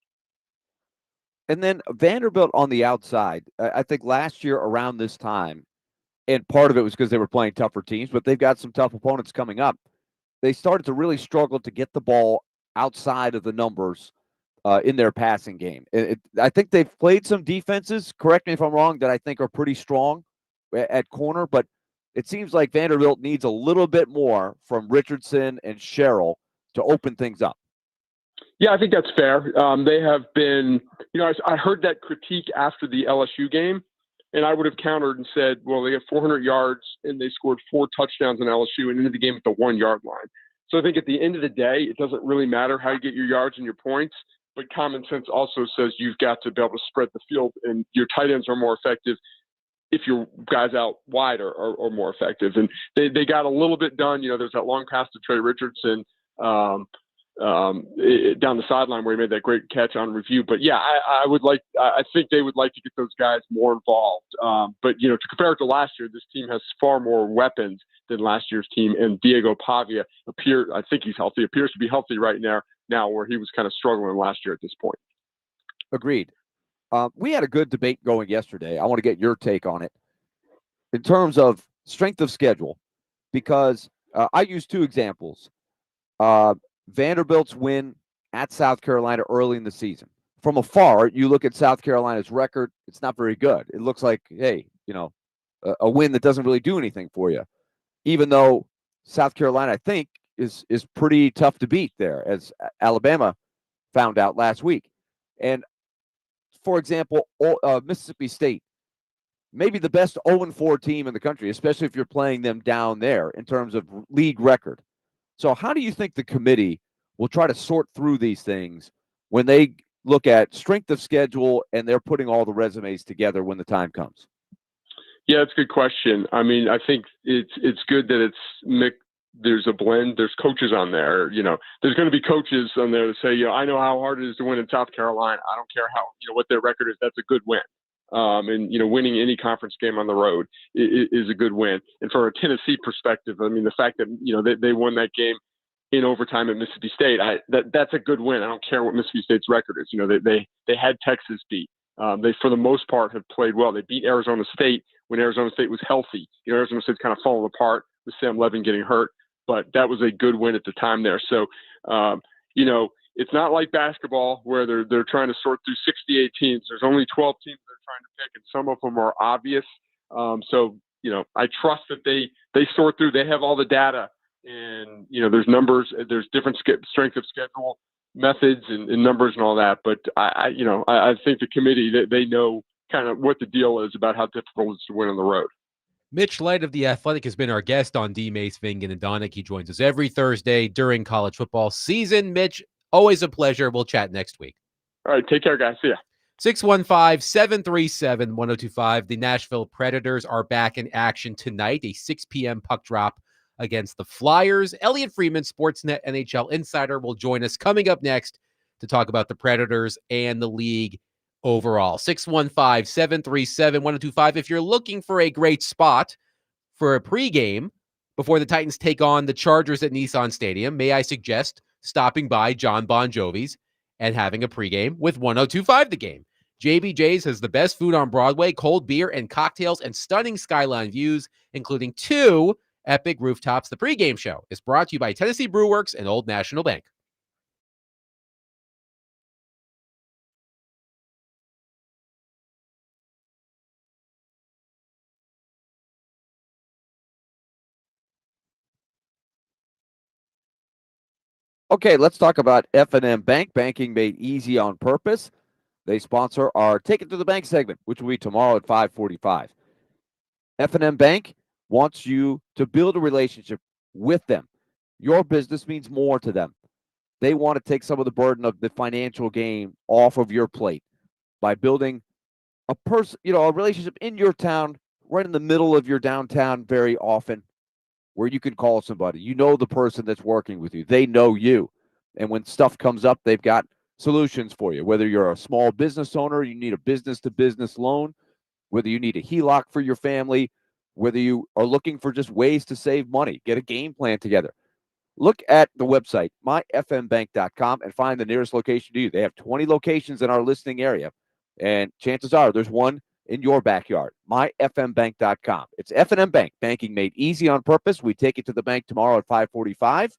And then Vanderbilt on the outside, I think last year around this time, and part of it was because they were playing tougher teams, but they've got some tough opponents coming up. They started to really struggle to get the ball outside of the numbers in their passing game. I think they've played some defenses, correct me if I'm wrong, that I think are pretty strong at corner, but it seems like Vanderbilt needs a little bit more from Richardson and Sherrill to open things up. Yeah, I think that's fair. They have been, I heard that critique after the LSU game, and I would have countered and said, well, they have 400 yards and they scored 4 touchdowns in LSU and ended the game at the 1-yard line. So I think at the end of the day, it doesn't really matter how you get your yards and your points, but common sense also says you've got to be able to spread the field, and your tight ends are more effective if your guys out wide are more effective. And they got a little bit done. There's that long pass to Trey Richardson down the sideline where he made that great catch on review. But yeah, I think they would like to get those guys more involved. But to compare it to last year, this team has far more weapons than last year's team. And Diego Pavia I think he's healthy, appears to be healthy right now where he was kind of struggling last year at this point. Agreed. We had a good debate going yesterday. I want to get your take on it in terms of strength of schedule, because I used 2 examples. Vanderbilt's win at South Carolina early in the season. From afar, you look at South Carolina's record, it's not very good. It looks like, hey, a win that doesn't really do anything for you, even though South Carolina, I think, is pretty tough to beat there, as Alabama found out last week. And, for example, Mississippi State, maybe the best 0-4 team in the country, especially if you're playing them down there in terms of league record. So how do you think the committee will try to sort through these things when they look at strength of schedule and they're putting all the resumes together when the time comes? Yeah, it's a good question. I mean, I think it's good that there's a blend. There's coaches on there. There's going to be coaches on there that say, I know how hard it is to win in South Carolina. I don't care what their record is. That's a good win. And winning any conference game on the road is a good win. And from a Tennessee perspective, I mean, the fact that they won that game in overtime at Mississippi State, that's a good win. I don't care what Mississippi State's record is. They had Texas beat. They, for the most part, have played well. They beat Arizona State when Arizona State was healthy. Arizona State's kind of fallen apart with Sam Levin getting hurt. but that was a good win at the time there. So, it's not like basketball where they're trying to sort through 68 teams. There's only 12 teams they're trying to pick, and some of them are obvious. So, I trust that they sort through. They have all the data, and there's numbers. There's different strength of schedule methods and numbers and all that. But I think the committee they know kind of what the deal is about how difficult it is to win on the road. Mitch Light of The Athletic has been our guest on D. Mace, Vingen, and Donick. He joins us every Thursday during college football season. Mitch, always a pleasure. We'll chat next week. All right, take care, guys. See ya. 615-737-1025. The Nashville Predators are back in action tonight, a 6 p.m. puck drop against the Flyers. Elliot Freeman, Sportsnet NHL insider, will join us coming up next to talk about the Predators and the league overall. 615-737-1025. If you're looking for a great spot for a pregame before the Titans take on the Chargers at Nissan Stadium, may I suggest stopping by John Bon Jovi's and having a pregame with 1025 The Game. JBJ's has the best food on Broadway, cold beer and cocktails, and stunning skyline views, including 2 epic rooftops. The pregame show is brought to you by Tennessee Brew Works and Old National Bank. Okay, let's talk about F&M Bank, banking made easy on purpose. They sponsor our Take It to the Bank segment, which will be tomorrow at 5:45. F&M Bank wants you to build a relationship with them. Your business means more to them. They want to take some of the burden of the financial game off of your plate by building a relationship in your town, right in the middle of your downtown very often, where you can call somebody. You know the person that's working with you. They know you. And when stuff comes up, they've got solutions for you. Whether you're a small business owner, you need a business-to-business loan, whether you need a HELOC for your family, whether you are looking for just ways to save money, get a game plan together. Look at the website, myfmbank.com, and find the nearest location to you. They have 20 locations in our listening area, and chances are there's one in your backyard. myfmbank.com. It's F&M Bank, banking made easy on purpose. We take it to the bank tomorrow at 5:45.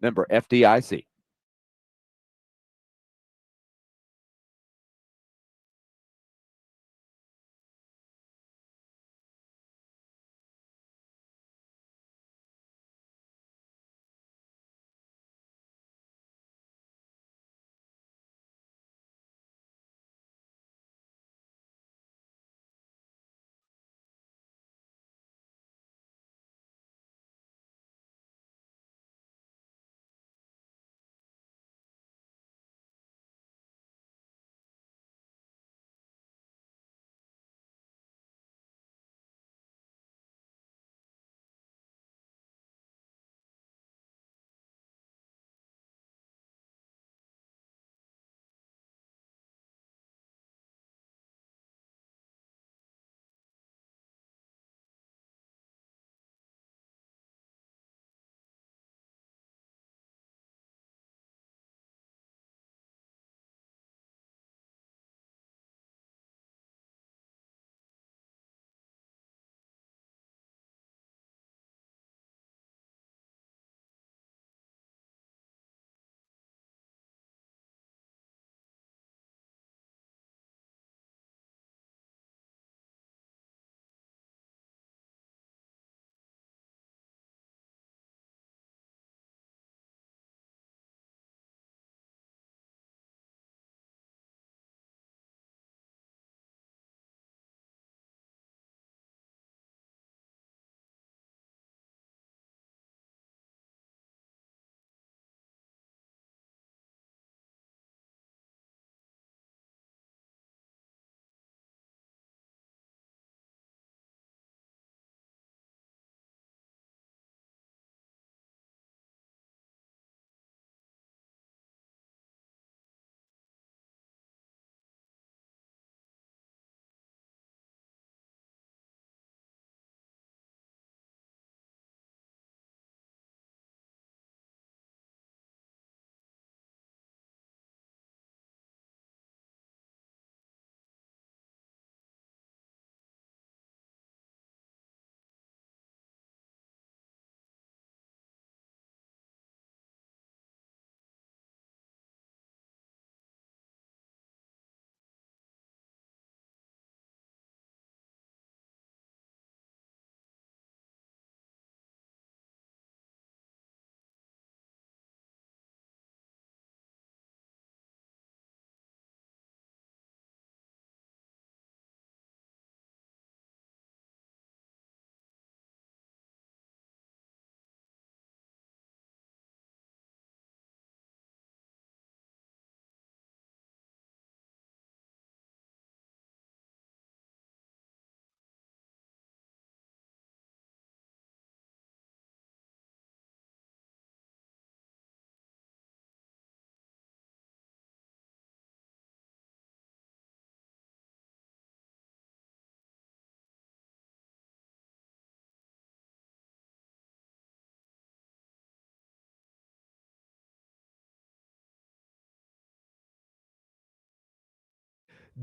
Member FDIC.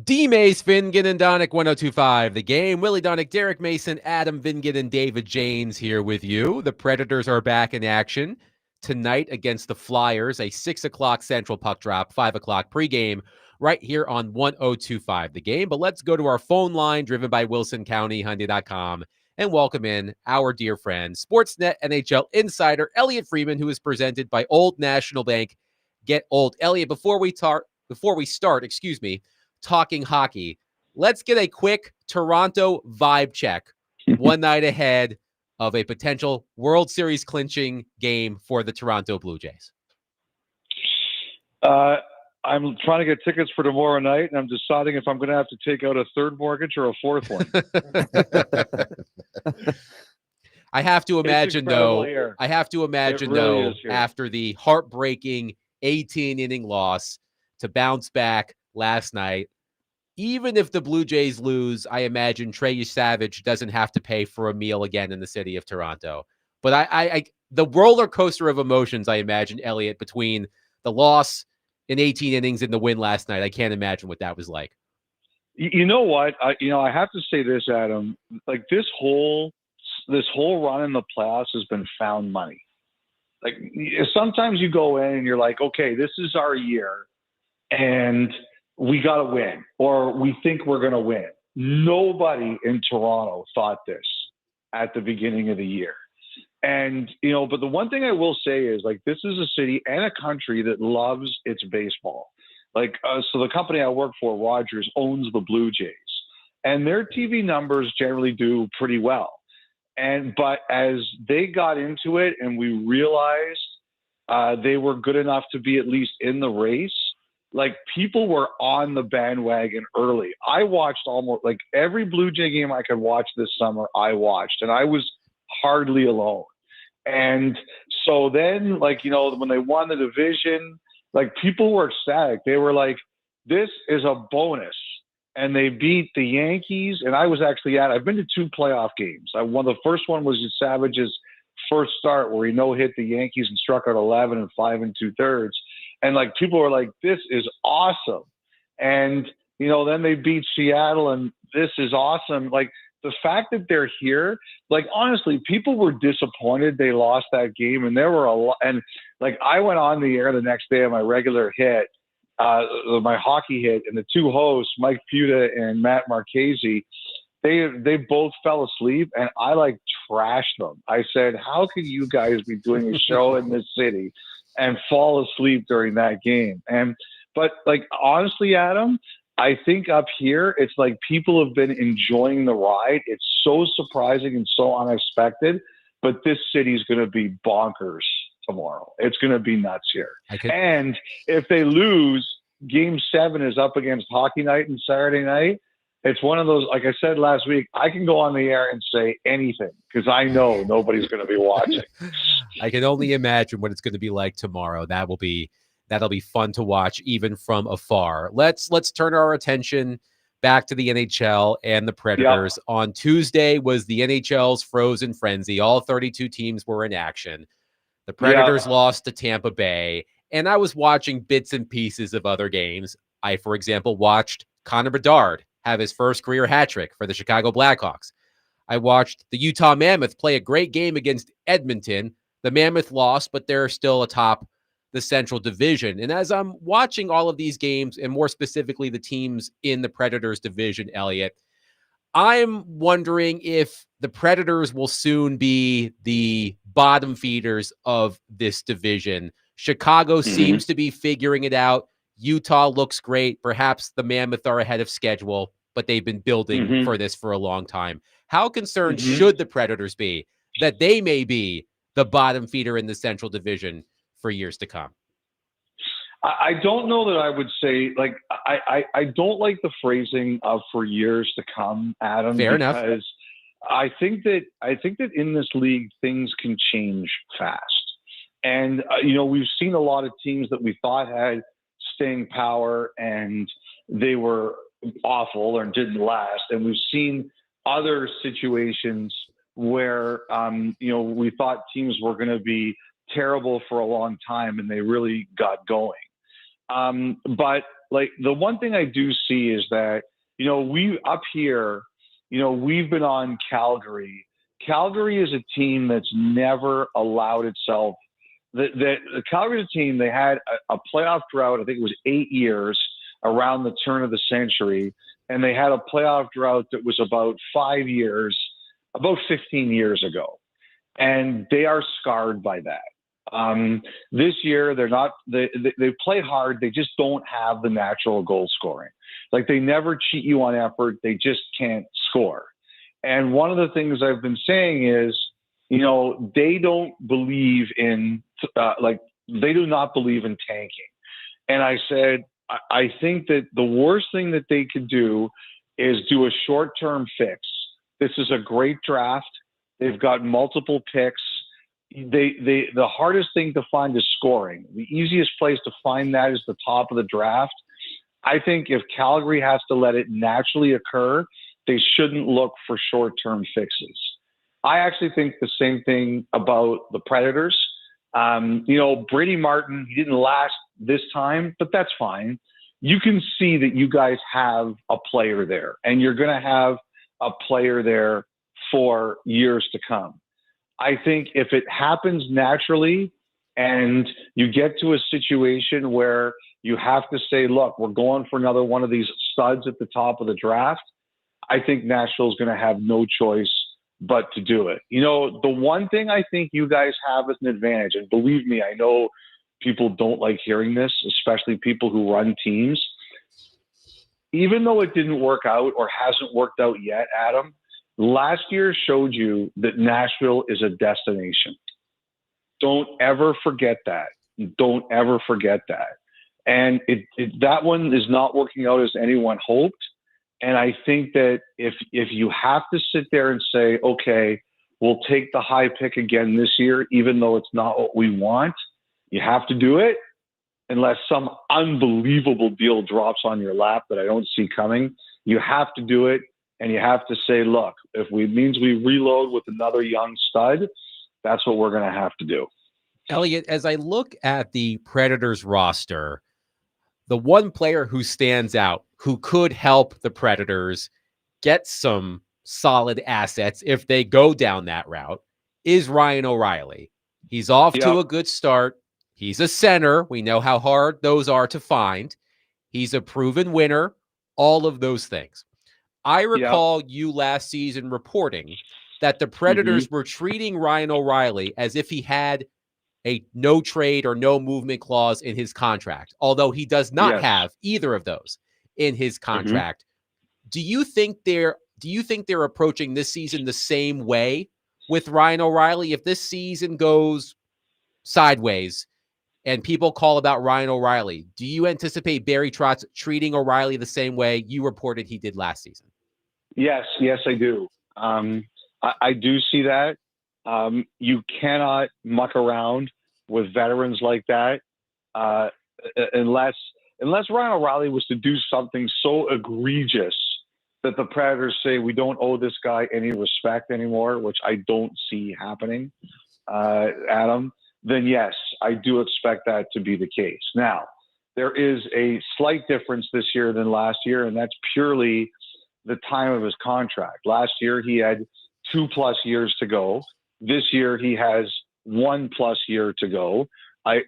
D. Mace, Vingan, and Donick 1025. The game. Willie Donick, Derek Mason, Adam Vingan, and David Janes here with you. The Predators are back in action tonight against the Flyers. A 6 o'clock Central puck drop, 5 o'clock pregame right here on 1025 The Game. But let's go to our phone line driven by WilsonCountyHundy.com and welcome in our dear friend, Sportsnet NHL insider Elliot Freeman, who is presented by Old National Bank. Get old. Elliot, before we start, talking hockey, let's get a quick Toronto vibe check one night ahead of a potential World Series clinching game for the Toronto Blue Jays. I'm trying to get tickets for tomorrow night, and I'm deciding if I'm going to have to take out a third mortgage or a fourth one. I have to imagine, though, here. after the heartbreaking 18-inning loss to bounce back last night, even if the Blue Jays lose, I imagine Trey Savage doesn't have to pay for a meal again in the city of Toronto. But I the roller coaster of emotions, I imagine, Elliot, between the loss in 18 innings and the win last night, I can't imagine what that was like. You know what? I have to say this, Adam. Like this whole run in the playoffs has been found money. Like sometimes you go in and you're like, okay, this is our year, and we got to win, or we think we're going to win. Nobody in Toronto thought this at the beginning of the year. And, but the one thing I will say is, like, this is a city and a country that loves its baseball. Like, so the company I work for, Rogers, owns the Blue Jays, and their TV numbers generally do pretty well. But as they got into it and we realized they were good enough to be at least in the race, like people were on the bandwagon early. I watched almost like every Blue Jay game I could watch this summer. I watched, and I was hardly alone. And so then, like, when they won the division, like people were ecstatic. They were like, this is a bonus. And they beat the Yankees. And I was actually I've been to 2 playoff games. The first one was Savage's first start where he no-hit the Yankees and struck out 11 and 5 2/3. And like people were like, this is awesome. And, then they beat Seattle and this is awesome. Like the fact that they're here, like honestly, people were disappointed they lost that game. And there were a lot. And like I went on the air the next day on my regular hit, my hockey hit, and the 2 hosts, Mike Puda and Matt Marchese, they both fell asleep, and I like trashed them. I said, how can you guys be doing a show in this city and fall asleep during that game? But like, honestly, Adam, I think up here, it's like people have been enjoying the ride. It's so surprising and so unexpected, but this city's going to be bonkers tomorrow. It's going to be nuts here. And if they lose, Game 7 is up against Hockey Night and Saturday night. It's one of those, like I said last week, I can go on the air and say anything because I know nobody's going to be watching. I can only imagine what it's going to be like tomorrow. That'll be fun to watch even from afar. Let's turn our attention back to the NHL and the Predators. Yep. On Tuesday was the NHL's Frozen Frenzy. All 32 teams were in action. The Predators lost to Tampa Bay, and I was watching bits and pieces of other games. I, for example, watched Connor Bedard have his first career hat trick for the Chicago Blackhawks. I watched the Utah Mammoth play a great game against Edmonton. The Mammoth lost, but they're still atop the Central Division. And as I'm watching all of these games, and more specifically the teams in the Predators division, Elliot, I'm wondering if the Predators will soon be the bottom feeders of this division. Chicago seems to be figuring it out. Utah looks great. Perhaps the Mammoth are ahead of schedule, but they've been building for this for a long time. How concerned should the Predators be that they may be the bottom feeder in the Central Division for years to come? I don't know that I would say, like, I don't like the phrasing of for years to come, Adam. Fair enough. Because I think that in this league, things can change fast. And, we've seen a lot of teams that we thought had staying power and they were awful or didn't last. And we've seen other situations where, we thought teams were going to be terrible for a long time and they really got going. But like the one thing I do see is that, we up here, we've been on Calgary. Calgary is a team that's never allowed itself. The Calgary team, they had a playoff drought. I think it was 8 years around the turn of the century. And they had a playoff drought that was about 5 years, about 15 years ago. And they are scarred by that. This year, they play hard. They just don't have the natural goal scoring. Like, they never cheat you on effort. They just can't score. And one of the things I've been saying is, they don't believe in, they do not believe in tanking. And I said, I think that the worst thing that they could do is do a short-term fix. This is a great draft. They've got multiple picks. The hardest thing to find is scoring. The easiest place to find that is the top of the draft. I think if Calgary has to let it naturally occur, they shouldn't look for short-term fixes. I actually think the same thing about the Predators. Brady Martin, he didn't last this time, but that's fine. You can see that you guys have a player there, and you're going to have a player there for years to come. I think if it happens naturally and you get to a situation where you have to say, look, we're going for another one of these studs at the top of the draft, I think Nashville's going to have no choice but to do it. The one thing I think you guys have as an advantage, and believe me, I know people don't like hearing this, especially people who run teams. Even though it didn't work out or hasn't worked out yet, Adam, last year showed you that Nashville is a destination. Don't ever forget that. Don't ever forget that. And that one is not working out as anyone hoped. And I think that if you have to sit there and say, okay, we'll take the high pick again this year, even though it's not what we want, you have to do it unless some unbelievable deal drops on your lap that I don't see coming. You have to do it, and you have to say, look, if it means we reload with another young stud, that's what we're going to have to do. Elliot, as I look at the Predators roster, the one player who stands out, who could help the Predators get some solid assets if they go down that route, is Ryan O'Reilly. He's off to a good start. He's a center. We know how hard those are to find. He's a proven winner, all of those things. I recall you last season reporting that the Predators were treating Ryan O'Reilly as if he had a no trade or no movement clause in his contract, although he does not have either of those in his contract. Do you think they're approaching this season the same way with Ryan O'Reilly? If this season goes sideways and people call about Ryan O'Reilly, do you anticipate Barry Trotz treating O'Reilly the same way you reported he did last season? Yes, I do. I do see that. You cannot muck around with veterans like that unless Ryan O'Reilly was to do something so egregious that the Predators say we don't owe this guy any respect anymore, which I don't see happening, Adam, then yes, I do expect that to be the case. Now, there is a slight difference this year than last year, and that's purely the time of his contract. Last year, he had 2+ years to go. This year, he has 1+ year to go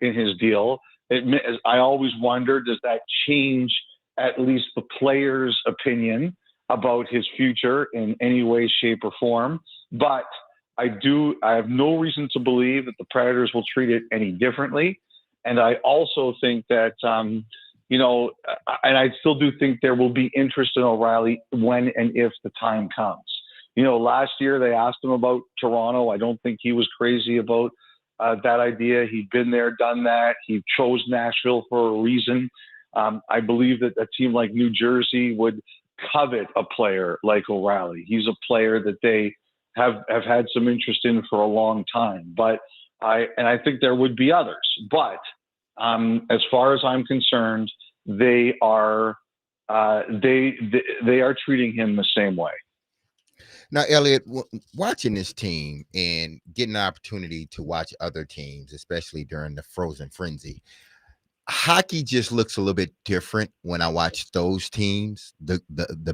in his deal. I always wonder, does that change at least the player's opinion about his future in any way, shape, or form? But I have no reason to believe that the Predators will treat it any differently. And I also think that, and I still do think there will be interest in O'Reilly when and if the time comes. Last year they asked him about Toronto. I don't think he was crazy about that idea. He'd been there, done that. He chose Nashville for a reason. I believe that a team like New Jersey would covet a player like O'Reilly. He's a player that they have had some interest in for a long time. But I think there would be others. But as far as I'm concerned, they are treating him the same way. Now, Elliot, watching this team and getting an opportunity to watch other teams, especially during the Frozen Frenzy, hockey just looks a little bit different when I watch those teams, the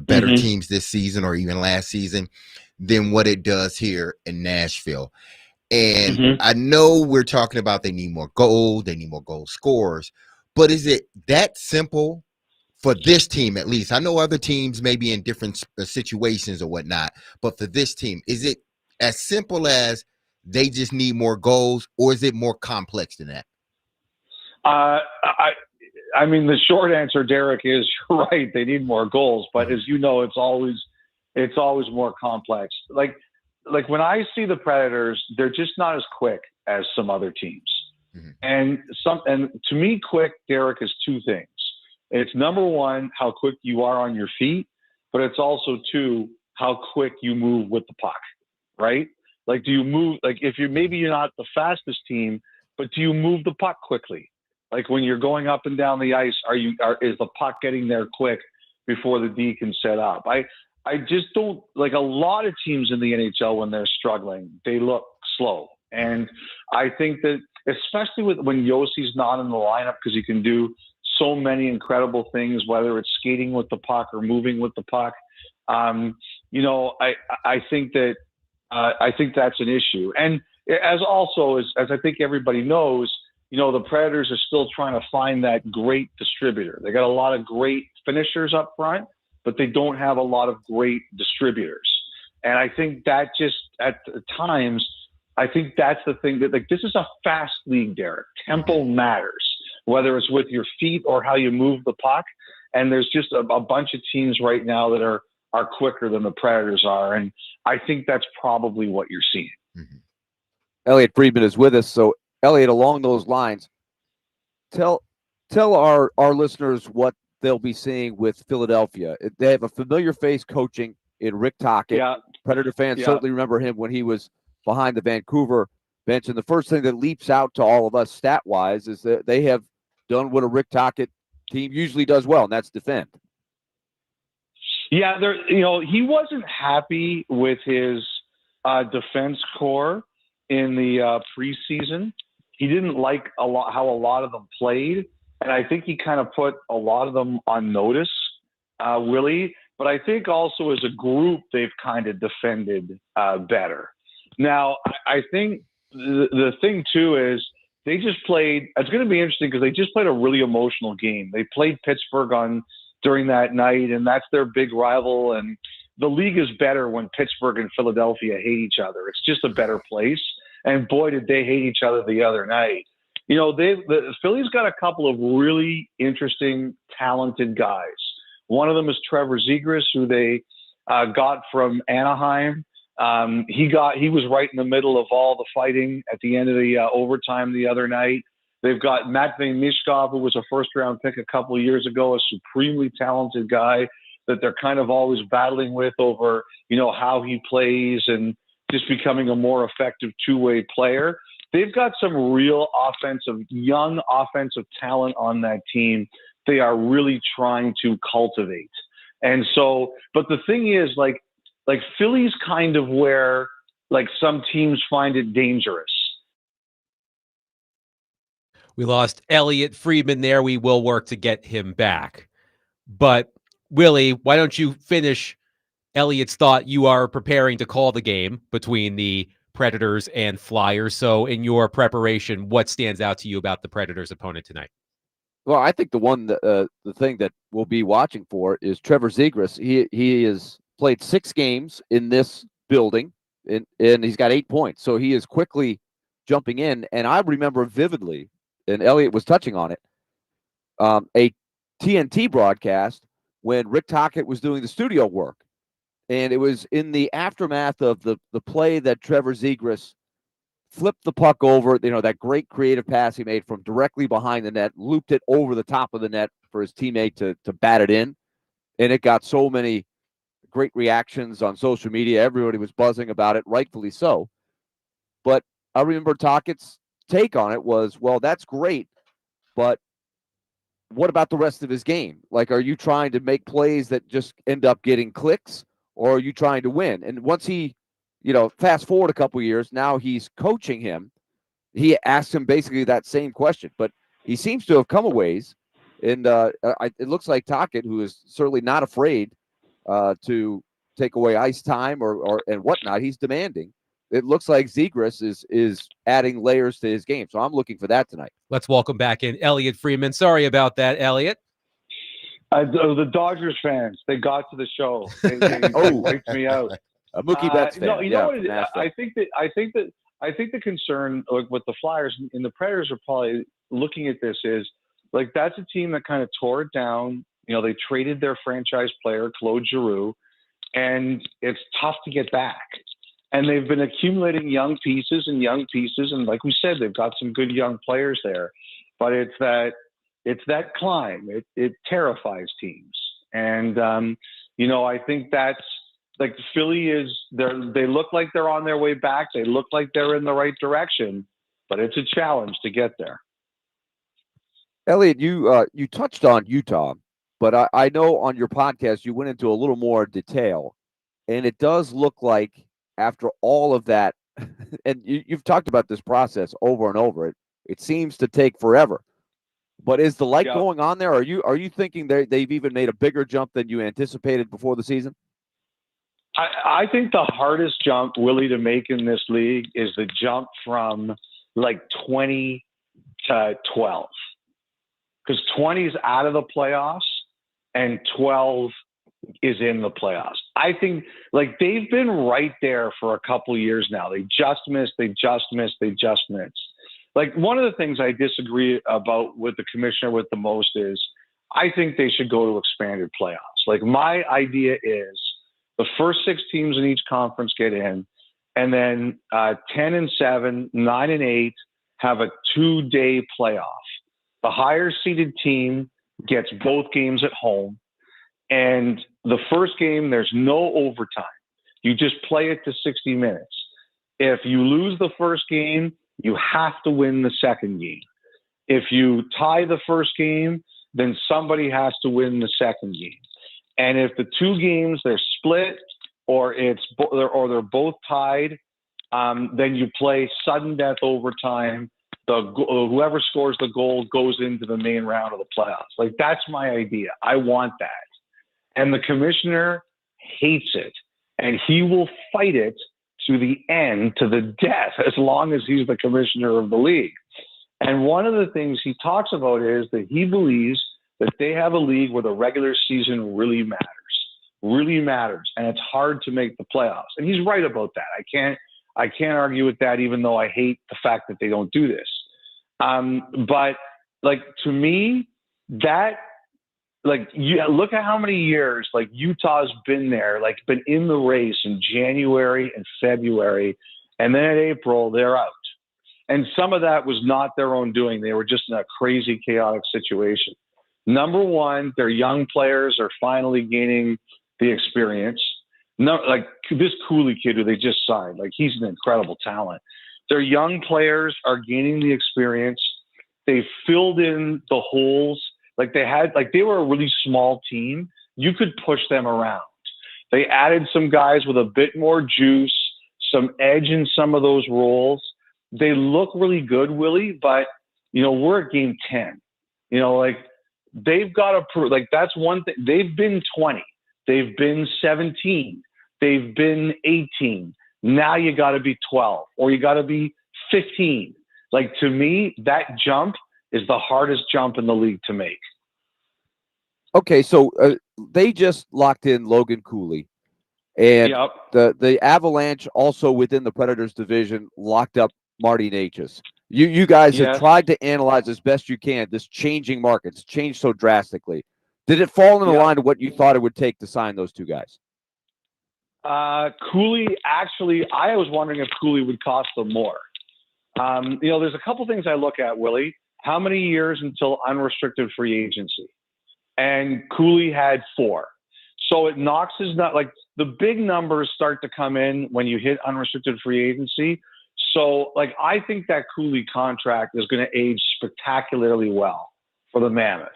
better teams this season or even last season, than what it does here in Nashville. And I know we're talking about they need more goals, they need more goal scorers, but is it that simple for this team at least? I know other teams may be in different situations or whatnot, but for this team, is it as simple as they just need more goals, or is it more complex than that? I mean, the short answer, Derek, is you're right. They need more goals, but as you know, it's always more complex. Like when I see the Predators, they're just not as quick as some other teams. And to me, quick, Derek, is two things. It's number one, how quick you are on your feet, but it's also two, how quick you move with the puck, right? Like, do you move, like if maybe you're not the fastest team, but do you move the puck quickly? Like when you're going up and down the ice, is the puck getting there quick before the D can set up? I just don't, like, a lot of teams in the NHL when they're struggling, they look slow. And I think that especially when Yossi's not in the lineup, because he can do so many incredible things, whether it's skating with the puck or moving with the puck. I think that's an issue. And as I think everybody knows, the Predators are still trying to find that great distributor. They got a lot of great finishers up front, but they don't have a lot of great distributors. And I think that just at times, I think that's the thing that, like, this is a fast league, Derek. Tempo matters, whether it's with your feet or how you move the puck. And there's just a bunch of teams right now that are quicker than the Predators are. And I think that's probably what you're seeing. Elliot Friedman is with us. So, Elliot, along those lines, tell our listeners what they'll be seeing with Philadelphia. They have a familiar face coaching in Rick Tocchet. Yeah. Predator fans certainly remember him when he was behind the Vancouver bench. And the first thing that leaps out to all of us stat-wise is that they have done what a Rick Tocchet team usually does well, and that's defend. Yeah, he wasn't happy with his defense core in the preseason. He didn't like how a lot of them played, and I think he kind of put a lot of them on notice, Willie. But I think also as a group, they've kind of defended better. Now, I think the thing, too, is they just played – it's going to be interesting because they just played a really emotional game. They played Pittsburgh during that night, and that's their big rival. And the league is better when Pittsburgh and Philadelphia hate each other. It's just a better place. And boy, did they hate each other the other night. The Philly's got a couple of really interesting, talented guys. One of them is Trevor Zegras, who they got from Anaheim. He was right in the middle of all the fighting at the end of the overtime the other night. They've got Matvei Mishkov, who was a first-round pick a couple of years ago, a supremely talented guy that they're kind of always battling with over, how he plays and just becoming a more effective two-way player. They've got some real young offensive talent on that team they are really trying to cultivate. And so, but the thing is, like Philly's kind of where, like, some teams find it dangerous. We lost Elliot Friedman there. We will work to get him back. But, Willie, why don't you finish Elliot's thought? You are preparing to call the game between the Predators and Flyers. So in your preparation, what stands out to you about the Predators' opponent tonight? Well, I think the thing that we'll be watching for is Trevor Zegras. He has played 6 games in this building, and he's got 8 points. So he is quickly jumping in. And I remember vividly, and Elliot was touching on it, a TNT broadcast when Rick Tocchet was doing the studio work. And it was in the aftermath of the play that Trevor Zegras flipped the puck over, that great creative pass he made from directly behind the net, looped it over the top of the net for his teammate to bat it in. And it got so many great reactions on social media. Everybody was buzzing about it, rightfully so. But I remember Tocchet's take on it was, well, that's great, but what about the rest of his game? Like, are you trying to make plays that just end up getting clicks, or are you trying to win? And once he, fast forward a couple of years, now he's coaching him. He asked him basically that same question. But he seems to have come a ways. And it looks like Tocchet, who is certainly not afraid to take away ice time or and whatnot, he's demanding. It looks like Zegras is adding layers to his game. So I'm looking for that tonight. Let's welcome back in Elliot Freeman. Sorry about that, Elliot. The Dodgers fans, they got to the show. They wiped me out. A Mookie Betts fan. No, you know what from it is? Nashville. I think the concern with the Flyers and the Predators are probably looking at this is like that's a team that kind of tore it down. You know, they traded their franchise player Claude Giroux, and it's tough to get back. And they've been accumulating young pieces, and like we said, they've got some good young players there. But it's that climb. It terrifies teams, and I think that's like Philly is. They look like they're on their way back. They look like they're in the right direction, but it's a challenge to get there. Elliot, you touched on Utah, but I know on your podcast you went into a little more detail, and it does look like after all of that, and you've talked about this process over and over. It seems to take forever. But is the light going on there? Are you thinking they've even made a bigger jump than you anticipated before the season? I think the hardest jump, Willie, to make in this league is the jump from like 20 to 12. Because 20 is out of the playoffs and 12 is in the playoffs. I think like they've been right there for a couple of years now. They just missed. Like one of the things I disagree about with the commissioner with the most is I think they should go to expanded playoffs. Like my idea is the first 6 teams in each conference get in, and then 10 and 7, 9 and 8 have a 2-day playoff. The higher seeded team gets both games at home, and the first game, there's no overtime. You just play it to 60 minutes. If you lose the first game, you have to win the second game. If you tie the first game, then somebody has to win the second game. And if the 2 games they're split or they're both tied, then you play sudden death overtime. Whoever scores the goal goes into the main round of the playoffs. Like that's my idea. I want that. And the commissioner hates it, and he will fight it to the end, to the death, as long as he's the commissioner of the league. And one of the things he talks about is that he believes that they have a league where the regular season really matters, and it's hard to make the playoffs. And he's right about that. I can't argue with that, even though I hate the fact that they don't do this. But like to me, that like you look at how many years like Utah's been there, like been in the race in January and February, and then in April they're out. And some of that was not their own doing. They were just in a crazy, chaotic situation. Number one, their young players are finally gaining the experience. No, like this Cooley kid who they just signed, like he's an incredible talent. Their young players are gaining the experience. They filled in the holes. Like they were a really small team. You could push them around. They added some guys with a bit more juice, some edge in some of those roles. They look really good, Willie, but we're at game 10. Like they've got to prove, like that's one thing. They've been 20. They've been 17. They've been 18. Now you got to be 12 or you got to be 15. Like to me, that jump is the hardest jump in the league to make. Okay, so they just locked in Logan Cooley, and the Avalanche also within the Predators division locked up Marty Necas. You guys have tried to analyze as best you can this changing market. It's changed so drastically. Did it fall in the line of what you thought it would take to sign those 2 guys? Cooley, actually, I was wondering if Cooley would cost them more. There's a couple things I look at, Willie. How many years until unrestricted free agency? And Cooley had 4. So it knocks his nut. Like the big numbers start to come in when you hit unrestricted free agency. So like I think that Cooley contract is going to age spectacularly well for the Mammoth.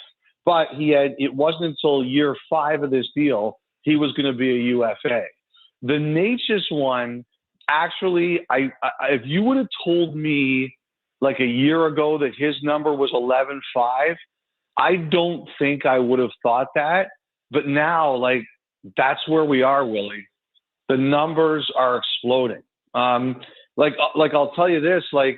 But it wasn't until year 5 of this deal he was going to be a UFA. The Necas one, actually, if you would have told me like a year ago that his number was 11.5, I don't think I would have thought that. But now, like, that's where we are, Willie. The numbers are exploding. Like I'll tell you this, like,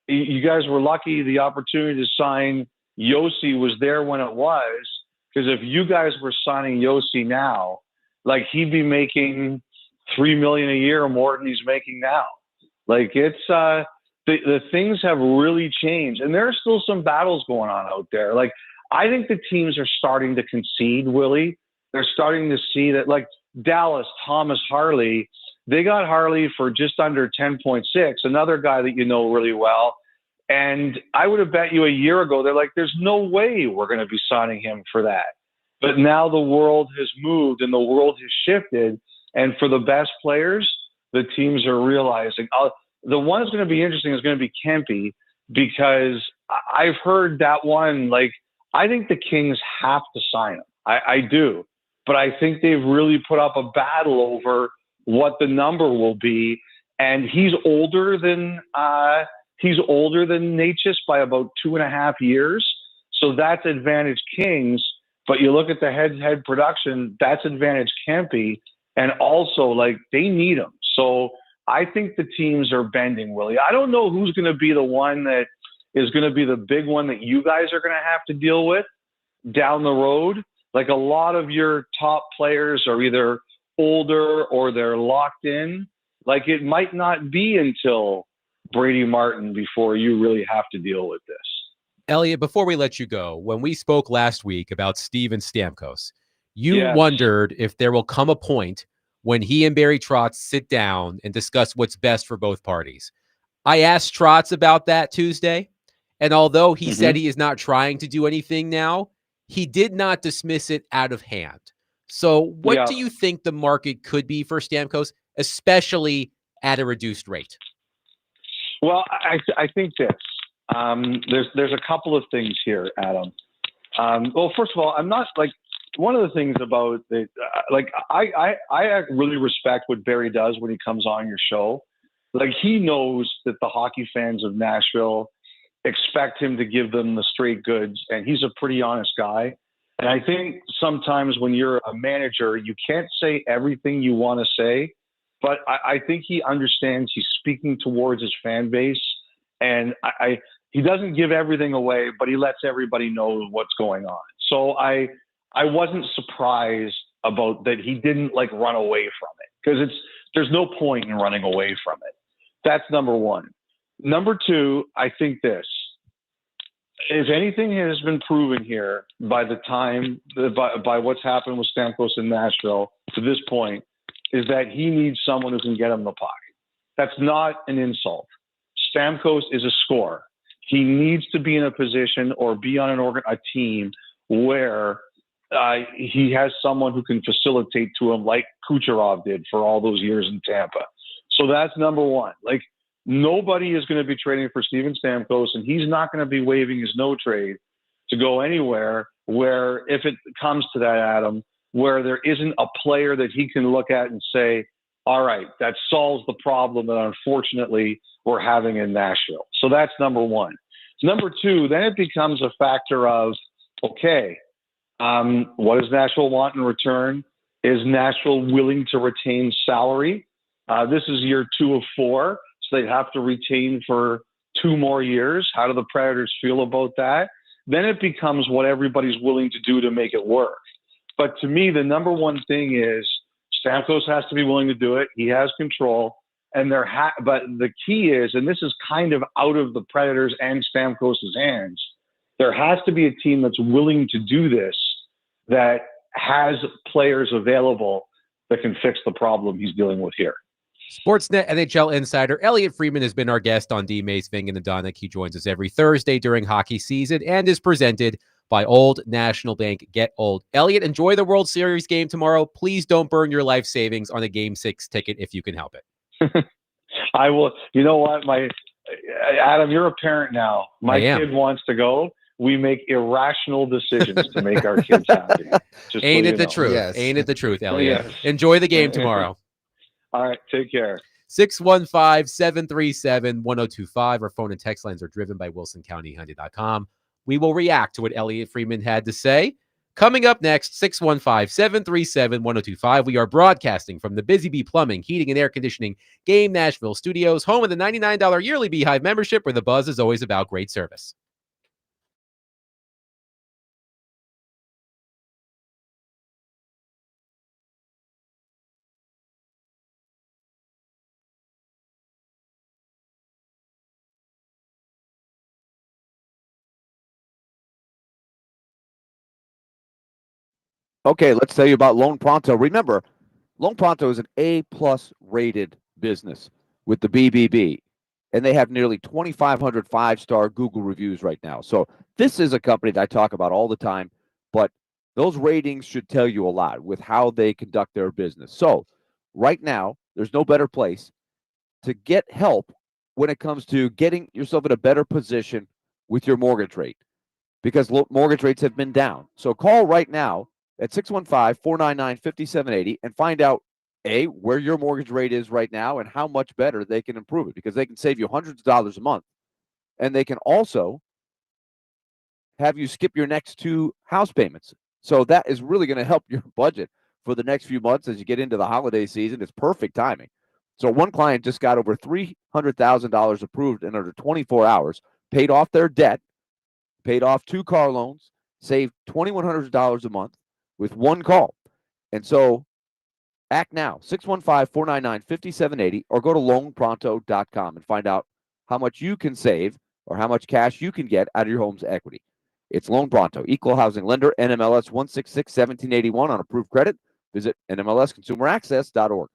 you guys were lucky the opportunity to sign Yossi was there when it was, because if you guys were signing Yossi now, like, he'd be making $3 million a year more than he's making now. Like, it's the things have really changed, and there are still some battles going on out there. Like, I think the teams are starting to concede, Willie. They're starting to see that, like, Dallas, Thomas Harley, they got Harley for just under 10.6, another guy that you know really well. And I would have bet you a year ago, they're like, there's no way we're going to be signing him for that. But now the world has moved and the world has shifted. And for the best players, the teams are realizing. The one that's going to be interesting is going to be Kempe, because I've heard that one, like, I think the Kings have to sign him. I do. But I think they've really put up a battle over what the number will be. And he's older than Natchez by about 2.5 years. So that's advantage Kings. But you look at the head-to-head production, that's advantage Kempe. And also, like, they need him. So I think the teams are bending, Willie. I don't know who's going to be the one that is going to be the big one that you guys are going to have to deal with down the road. Like, a lot of your top players are either older or they're locked in. Like, it might not be until Brady Martin before you really have to deal with this. Elliot, before we let you go, when we spoke last week about Steven Stamkos, you wondered if there will come a point when he and Barry Trotz sit down and discuss what's best for both parties. I asked Trotz about that Tuesday, and although he said he is not trying to do anything now, he did not dismiss it out of hand. So what do you think the market could be for Stamkos, especially at a reduced rate? Well, I think this. There's a couple of things here, Adam. Well, first of all, I'm not, like, one of the things about it, like, I really respect what Barry does when he comes on your show. Like, he knows that the hockey fans of Nashville expect him to give them the straight goods, and he's a pretty honest guy. And I think sometimes when you're a manager, you can't say everything you want to say, but I think he understands he's speaking towards his fan base, and he doesn't give everything away, but he lets everybody know what's going on. So I wasn't surprised about that he didn't, like, run away from it, because there's no point in running away from it. That's number one. Number two, I think this. If anything has been proven here by what's happened with Stamkos in Nashville to this point, is that he needs someone who can get him the puck. That's not an insult. Stamkos is a scorer. He needs to be in a position or be on a team where he has someone who can facilitate to him, like Kucherov did for all those years in Tampa. So that's number one. Like, nobody is going to be trading for Steven Stamkos, and he's not going to be waiving his no trade to go anywhere where, if it comes to that, Adam, where there isn't a player that he can look at and say, all right, that solves the problem that unfortunately we're having in Nashville. So that's number one. Number two, then it becomes a factor of, okay, what does Nashville want in return? Is Nashville willing to retain salary? This is year 2 of 4, so they'd have to retain for 2 more years. How do the Predators feel about that? Then it becomes what everybody's willing to do to make it work. But to me, the number one thing is Stamkos has to be willing to do it. He has control. And but the key is, and this is kind of out of the Predators and Stamkos' hands, there has to be a team that's willing to do this, that has players available that can fix the problem he's dealing with here. Sportsnet NHL insider Elliot Friedman has been our guest on D. Mace, Ving, and Adonic. He joins us every Thursday during hockey season and is presented by Old National Bank. Get old. Elliot, enjoy the World Series game tomorrow. Please don't burn your life savings on a Game 6 ticket if you can help it. I will. You know what? Adam, you're a parent now. My kid wants to go. We make irrational decisions to make our kids happy. Just Ain't it the know. truth? Yes. Ain't it the truth, Elliot? Yes. Enjoy the game tomorrow. All right. Take care. 615-737-1025. Our phone and text lines are driven by WilsonCountyHyundai.com. We will react to what Elliot Freeman had to say. Coming up next, 615-737-1025. We are broadcasting from the Busy Bee Plumbing, Heating, and Air Conditioning Game Nashville Studios, home of the $99 yearly Beehive membership, where the buzz is always about great service. Okay, let's tell you about Loan Pronto. Remember, Loan Pronto is an A-plus rated business with the BBB, and they have nearly 2,500 five-star Google reviews right now. So this is a company that I talk about all the time, but those ratings should tell you a lot with how they conduct their business. So right now, there's no better place to get help when it comes to getting yourself in a better position with your mortgage rate, because mortgage rates have been down. So call right now at 615-499-5780 and find out, A, where your mortgage rate is right now and how much better they can improve it, because they can save you hundreds of dollars a month. And they can also have you skip your next 2 house payments. So that is really going to help your budget for the next few months as you get into the holiday season. It's perfect timing. So one client just got over $300,000 approved in under 24 hours, paid off their debt, paid off 2 car loans, saved $2,100 a month with one call. And so act now, 615-499-5780, or go to loanpronto.com and find out how much you can save or how much cash you can get out of your home's equity. It's Loan Pronto, equal housing lender, NMLS 166-1781 on approved credit. Visit NMLSconsumeraccess.org.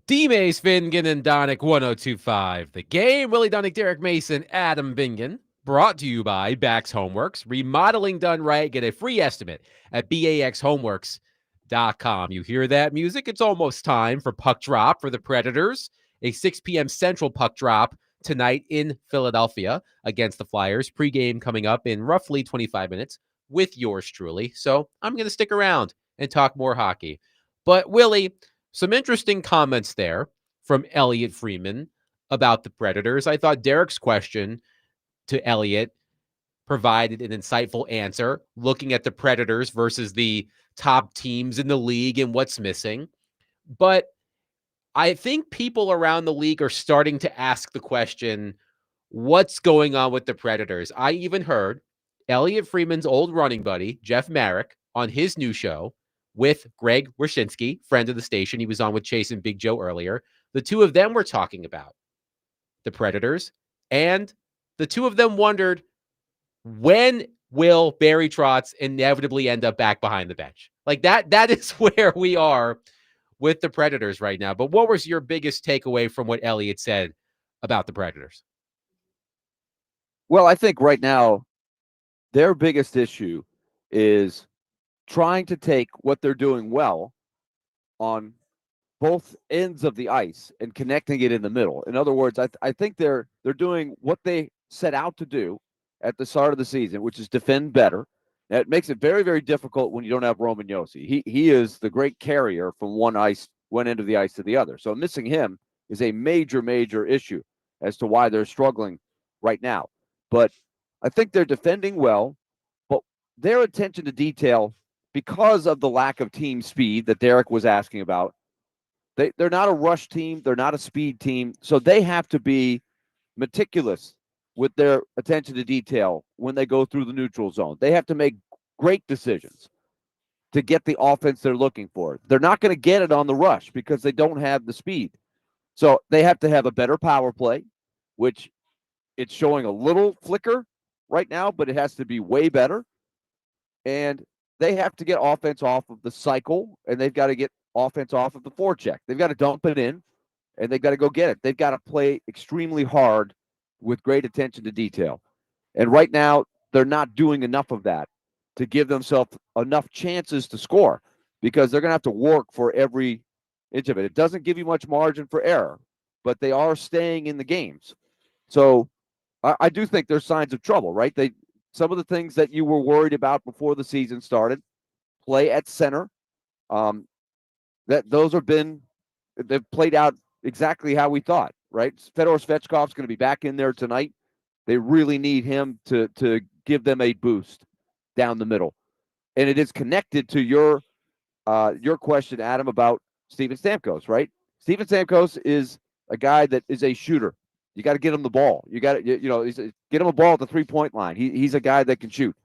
D-Mays, Fingan, and Donick 1025. The game, Willie Donick, Derek Mason, Adam Bingen. Brought to you by Bax Homeworks. Remodeling done right. Get a free estimate at baxhomeworks.com. You hear that music? It's almost time for Puck Drop for the Predators. A 6 p.m. Central Puck Drop tonight in Philadelphia against the Flyers. Pre-game coming up in roughly 25 minutes with yours truly. So I'm going to stick around and talk more hockey. But Willie, some interesting comments there from Elliot Freeman about the Predators. I thought Derek's question to Elliot provided an insightful answer, looking at the Predators versus the top teams in the league and what's missing. But I think people around the league are starting to ask the question, what's going on with the Predators? I even heard Elliot Freeman's old running buddy, Jeff Marek, on his new show with Greg Wyshynski, friend of the station. He was on with Chase and Big Joe earlier. The two of them were talking about the Predators, and the two of them wondered, when will Barry Trotz inevitably end up back behind the bench? Like that is where we are with the Predators right now. But what was your biggest takeaway from what Elliot said about the Predators? Well, I think right now their biggest issue is trying to take what they're doing well on both ends of the ice and connecting it in the middle. In other words, I think they're doing what they set out to do at the start of the season, which is defend better. That makes it very, very difficult when you don't have Roman Josi. He is the great carrier from one end of the ice to the other. So missing him is a major, major issue as to why they're struggling right now. But I think they're defending well, but their attention to detail, because of the lack of team speed that Derek was asking about, they're not a rush team. They're not a speed team. So they have to be meticulous with their attention to detail when they go through the neutral zone. They have to make great decisions to get the offense they're looking for. They're not going to get it on the rush because they don't have the speed. So they have to have a better power play, which it's showing a little flicker right now, but it has to be way better. And they have to get offense off of the cycle, and they've got to get offense off of the forecheck. They've got to dump it in, and they've got to go get it. They've got to play extremely hard with great attention to detail. And right now, they're not doing enough of that to give themselves enough chances to score, because they're going to have to work for every inch of it. It doesn't give you much margin for error, but they are staying in the games. So I do think there's signs of trouble, right? Some of the things that you were worried about before the season started, play at center, they've played out exactly how we thought, right? Fedor Svechkov's going to be back in there tonight. They really need him to give them a boost down the middle. And it is connected to your question, Adam, about Steven Stamkos, right? Steven Stamkos is a guy that is a shooter. You got to get him the ball. You got to, get him a ball at the 3-point line. He's a guy that can shoot,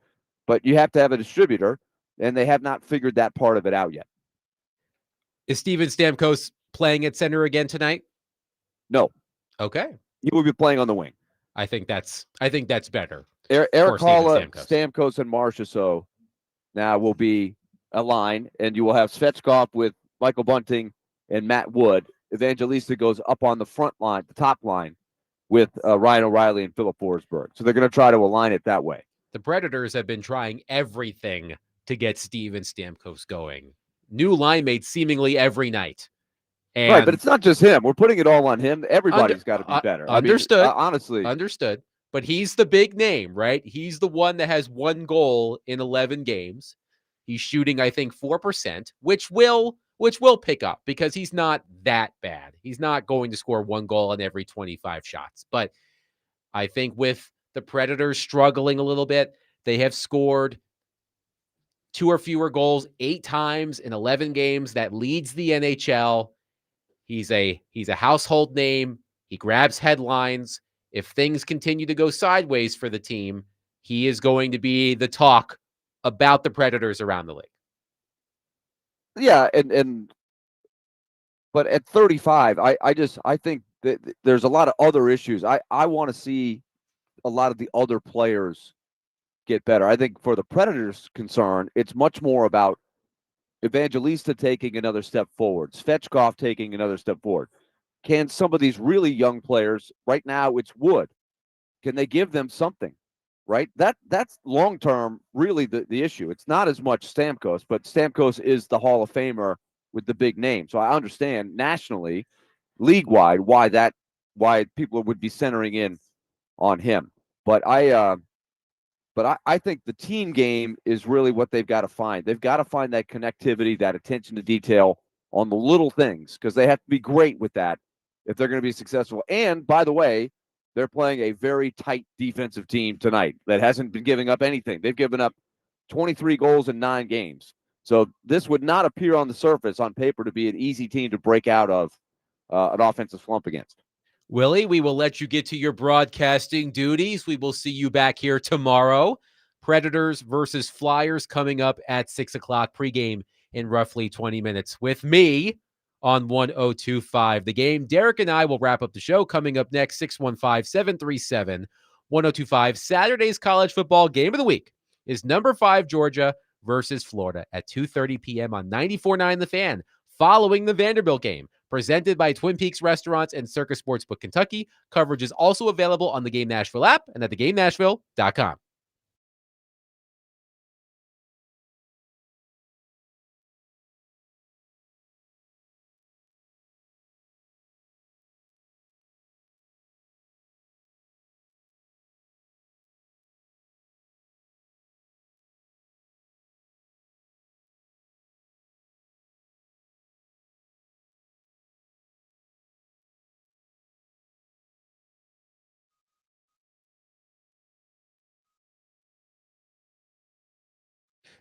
but you have to have a distributor, and they have not figured that part of it out yet. Is Steven Stamkos playing at center again tonight? No. Okay. He will be playing on the wing. I think that's better. Eric Halla, Stamkos. Stamkos, and Marchessault now will be a line, and you will have Svechkov with Michael Bunting and Matt Wood. Evangelista goes up on the front line, the top line, with Ryan O'Reilly and Philip Forsberg. So they're going to try to align it that way. The Predators have been trying everything to get Steven Stamkos going. New line mates seemingly every night. And right, but it's not just him. We're putting it all on him. Everybody's got to be better. Understood. Honestly. Understood. But he's the big name, right? He's the one that has 1 goal in 11 games. He's shooting, I think, 4%, which will pick up because he's not that bad. He's not going to score 1 goal on every 25 shots. But I think with the Predators struggling a little bit, they have scored 2 or fewer goals 8 times in 11 games. That leads the NHL. He's a household name. He grabs headlines. If things continue to go sideways for the team, he is going to be the talk about the Predators around the league. Yeah, but at 35, I think that there's a lot of other issues. I want to see a lot of the other players get better. I think for the Predators' concern, it's much more about Evangelista taking another step forward, Svechkov taking another step forward. Can some of these really young players, right now it's Wood, can they give them something? Right? That's long term really the issue. It's not as much Stamkos, but Stamkos is the Hall of Famer with the big name. So I understand nationally, league wide, why people would be centering in on him. But I think the team game is really what they've got to find. They've got to find that connectivity, that attention to detail on the little things, because they have to be great with that if they're going to be successful. And by the way, they're playing a very tight defensive team tonight that hasn't been giving up anything. They've given up 23 goals in 9 games. So this would not appear on the surface on paper to be an easy team to break out of an offensive slump against. Willie, we will let you get to your broadcasting duties. We will see you back here tomorrow. Predators versus Flyers coming up at 6 o'clock pregame in roughly 20 minutes with me on 1025 The Game. Derek and I will wrap up the show coming up next, 615-737-1025. Saturday's college football game of the week is number 5 Georgia versus Florida at 2:30 p.m. on 94.9 The Fan, following the Vanderbilt game. Presented by Twin Peaks Restaurants and Circus Sportsbook Kentucky. Coverage is also available on the Game Nashville app and at thegamenashville.com.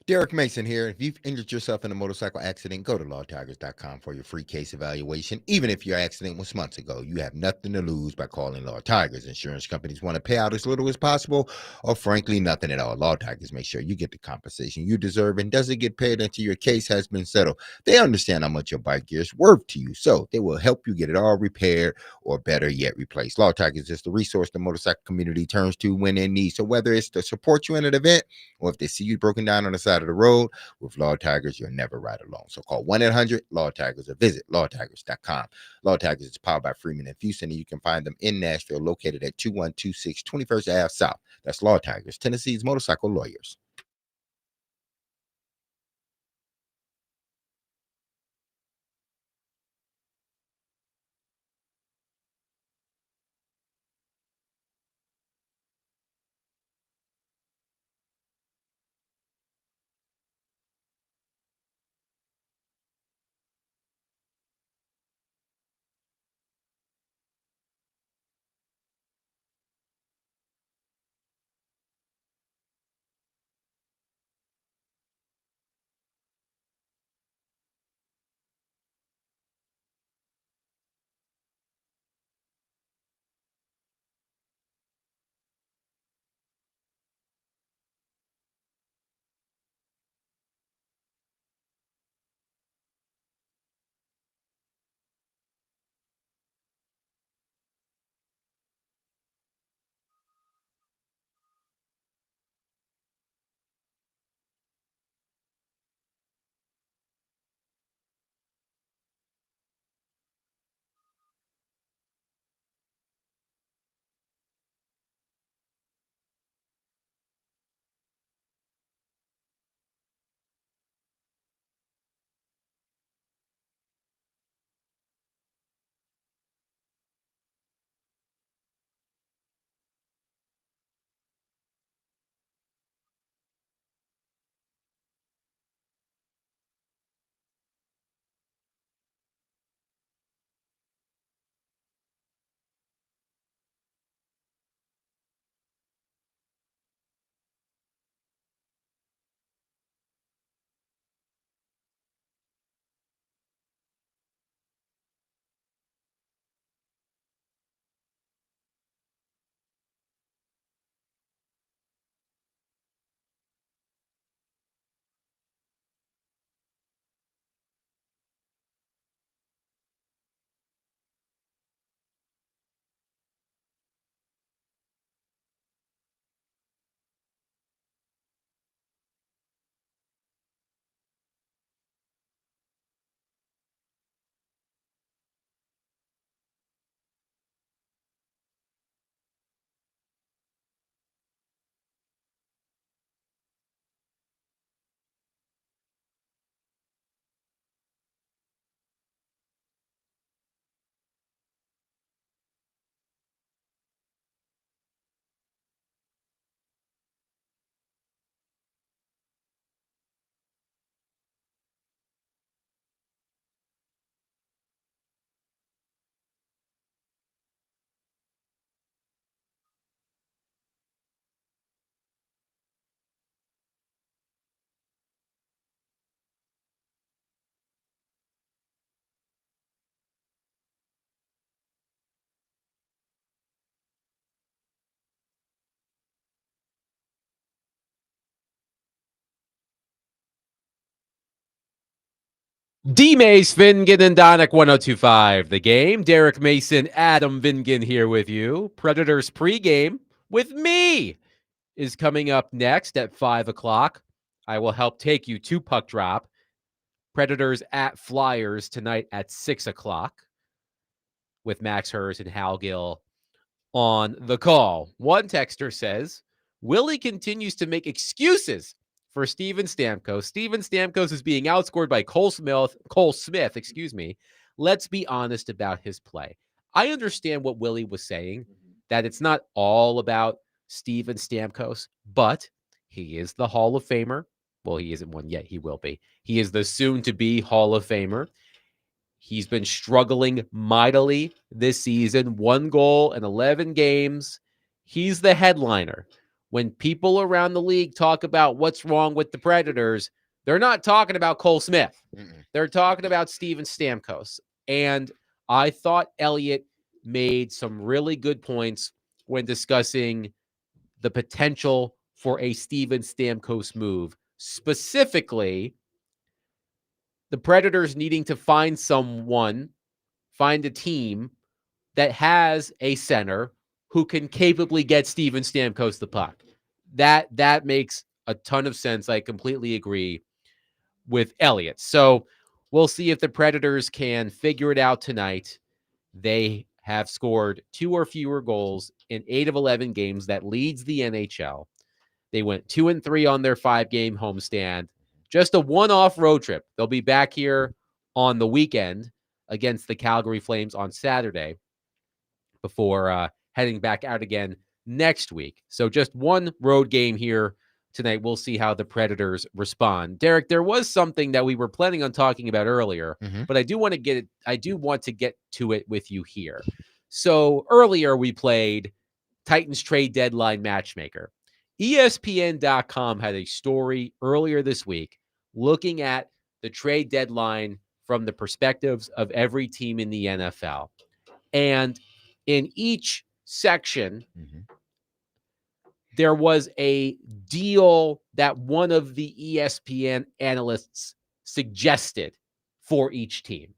Derek Mason here. If you've injured yourself in a motorcycle accident, go to lawtigers.com for your free case evaluation. Even if your accident was months ago, you have nothing to lose by calling Law Tigers. Insurance companies want to pay out as little as possible, or frankly, nothing at all. Law Tigers make sure you get the compensation you deserve and doesn't get paid until your case has been settled. They understand how much your bike gear is worth to you, so they will help you get it all repaired or better yet, replaced. Law Tigers is the resource the motorcycle community turns to when in need. So whether it's to support you in an event or if they see you broken down on the side of the road, with Law Tigers, you'll never ride alone. So call 1-800-LAW-TIGERS or visit lawtigers.com. Law Tigers is powered by Freeman and Houston, and you can find them in Nashville, located at 2126 21st Ave South. That's Law Tigers, Tennessee's motorcycle lawyers. D Mace, Vingen, and Donick 1025. The game. Derek Mason, Adam Vingen here with you. Predators pregame with me is coming up next at 5 o'clock. I will help take you to Puck Drop. Predators at Flyers tonight at 6 o'clock with Max Hers and Hal Gill on the call. One texter says, Willie continues to make excuses for Steven Stamkos. Steven Stamkos is being outscored by Cole Smith, excuse me. Let's be honest about his play. I understand what Willie was saying, that it's not all about Steven Stamkos, but he is the Hall of Famer. Well, he isn't one yet. He will be. He is the soon-to-be Hall of Famer. He's been struggling mightily this season. 1 goal in 11 games. He's the headliner. When people around the league talk about what's wrong with the Predators, they're not talking about Cole Smith. They're talking about Steven Stamkos. And I thought Elliott made some really good points when discussing the potential for a Steven Stamkos move. Specifically, the Predators needing to find a team that has a center who can capably get Steven Stamkos the puck. That makes a ton of sense. I completely agree with Elliott. So we'll see if the Predators can figure it out tonight. They have scored 2 or fewer goals in 8 of 11 games. That leads the NHL. They went 2-3 on their 5-game homestand. Just a one-off road trip. They'll be back here on the weekend against the Calgary Flames on Saturday before heading back out again next week. So just one road game here tonight. We'll see how the Predators respond. Derek, there was something that we were planning on talking about earlier, but I do want to get to it with you here. So earlier we played Titans trade deadline matchmaker. ESPN.com had a story earlier this week looking at the trade deadline from the perspectives of every team in the NFL. And in each section, there was a deal that one of the ESPN analysts suggested for each team.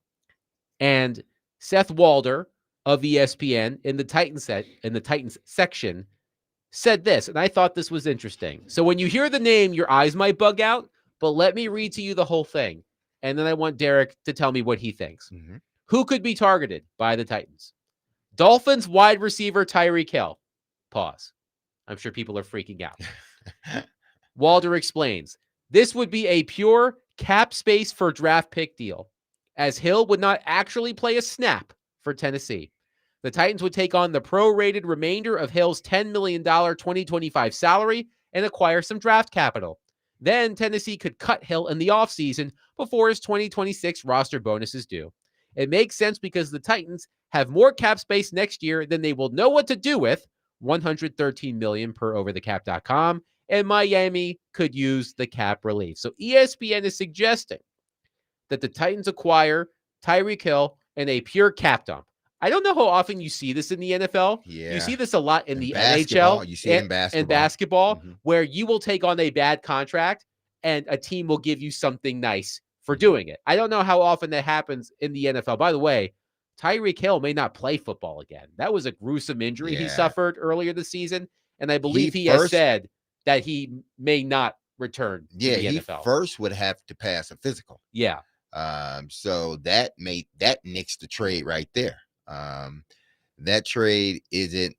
And Seth Walder of ESPN in the Titans section said this, and I thought this was interesting. So when you hear the name, your eyes might bug out, but let me read to you the whole thing. And then I want Derek to tell me what he thinks. Who could be targeted by the Titans? Dolphins wide receiver Tyreek Hill. Pause. I'm sure people are freaking out. Walder explains, this would be a pure cap space for draft pick deal, as Hill would not actually play a snap for Tennessee. The Titans would take on the prorated remainder of Hill's $10 million 2025 salary and acquire some draft capital. Then Tennessee could cut Hill in the offseason before his 2026 roster bonus is due. It makes sense because the Titans have more cap space next year than they will know what to do with, $113 million per overthecap.com, and Miami could use the cap relief. So ESPN is suggesting that the Titans acquire Tyreek Hill in a pure cap dump. I don't know how often you see this in the NFL. Yeah. You see this a lot in the basketball. NHL. You see it in basketball, where you will take on a bad contract and a team will give you something nice for doing it. I don't know how often that happens in the NFL. By the way, Tyreek Hill may not play football again. That was a gruesome injury he suffered earlier this season, and I believe he has said that he may not return to the NFL. He first would have to pass a physical. Yeah. So that nixed the trade right there. That trade isn't.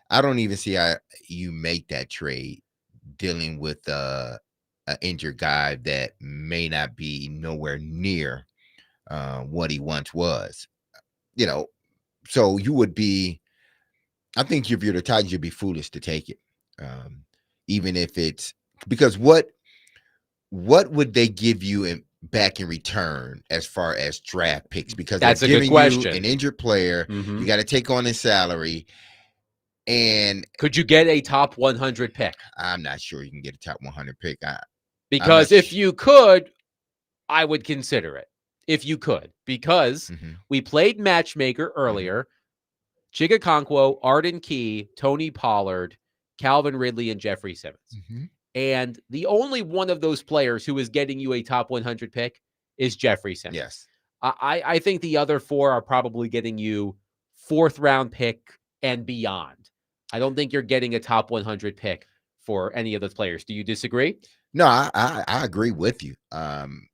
I don't even see how you make that trade dealing with an injured guy that may not be nowhere near what he once was. So you would be. I think if you're the Titans, you'd be foolish to take it, even if it's because what would they give you back in return as far as draft picks? Because that's they're a giving good question. You an injured player, you got to take on his salary, and could you get a top 100 pick? I'm not sure you can get a top 100 pick. Because if you could, I would consider it. If you could, because we played matchmaker earlier. Chigga Okonkwo, Arden Key, Tony Pollard, Calvin Ridley, and Jeffrey Simmons. And the only one of those players who is getting you a top 100 pick is Jeffrey Simmons. Yes. I think the other 4 are probably getting you 4th round pick and beyond. I don't think you're getting a top 100 pick for any of those players. Do you disagree? No, I agree with you.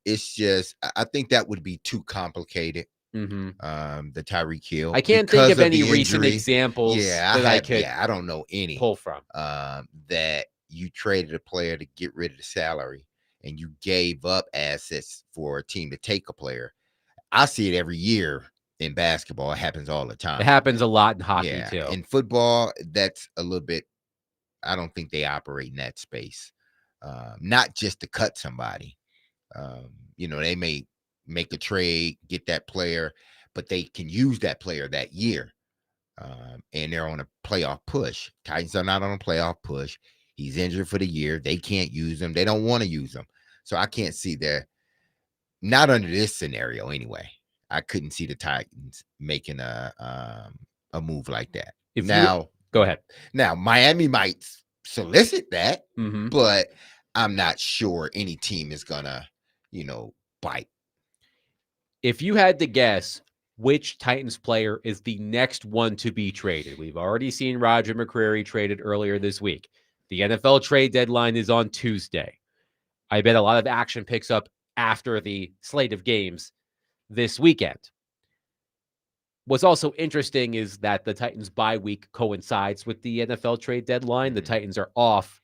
It's just I think that would be too complicated. Mm-hmm. The Tyreek Hill. I can't think because of any the recent injury. examples Yeah, that I could I don't know any pull from. that you traded a player to get rid of the salary and you gave up assets for a team to take a player. I see it every year in basketball. It happens all the time. It happens a lot in hockey too. In football, that's a little bit. I don't think they operate in that space. Not just to cut somebody. They may make a trade, get that player, but they can use that player that year. And they're on a playoff push. Titans are not on a playoff push. He's injured for the year. They can't use him. They don't want to use him. So I can't see not under this scenario anyway. I couldn't see the Titans making a move like that. Go ahead. Now Miami might solicit that, Mm-hmm. but I'm not sure any team is gonna, bite. If you had to guess which Titans player is the next one to be traded, we've already seen Roger McCreary traded earlier this week. The NFL trade deadline is on Tuesday. I bet a lot of action picks up after the slate of games this weekend. What's also interesting is that the Titans bye week coincides with the NFL trade deadline. The Titans are off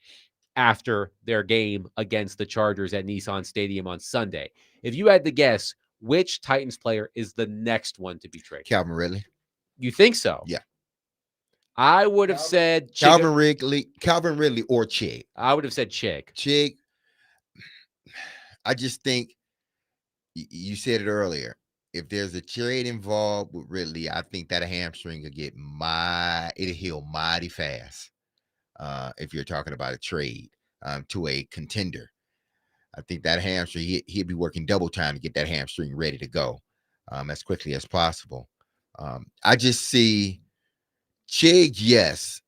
after their game against the Chargers at Nissan Stadium on Sunday. If you had to guess, which Titans player is the next one to be traded? Calvin Ridley. You think so? Yeah. I would have said Calvin Ridley or Chig. I would have said Chig. Chig. I just think you said it earlier. If there's a trade involved with Ridley, I think that a hamstring will it'll heal mighty fast. If you're talking about a trade to a contender, I think that hamstring, he'll be working double time to get that hamstring ready to go as quickly as possible. I just see Chig, yes,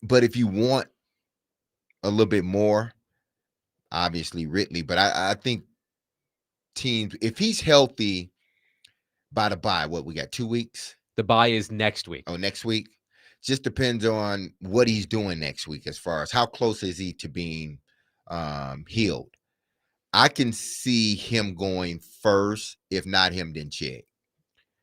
but if you want a little bit more, obviously Ridley. But I think teams, if he's healthy by the bye, what we got 2 weeks? The bye is next week. Oh, next week. Just depends on what he's doing next week as far as how close is he to being healed. I can see him going first. If not him, then Chig.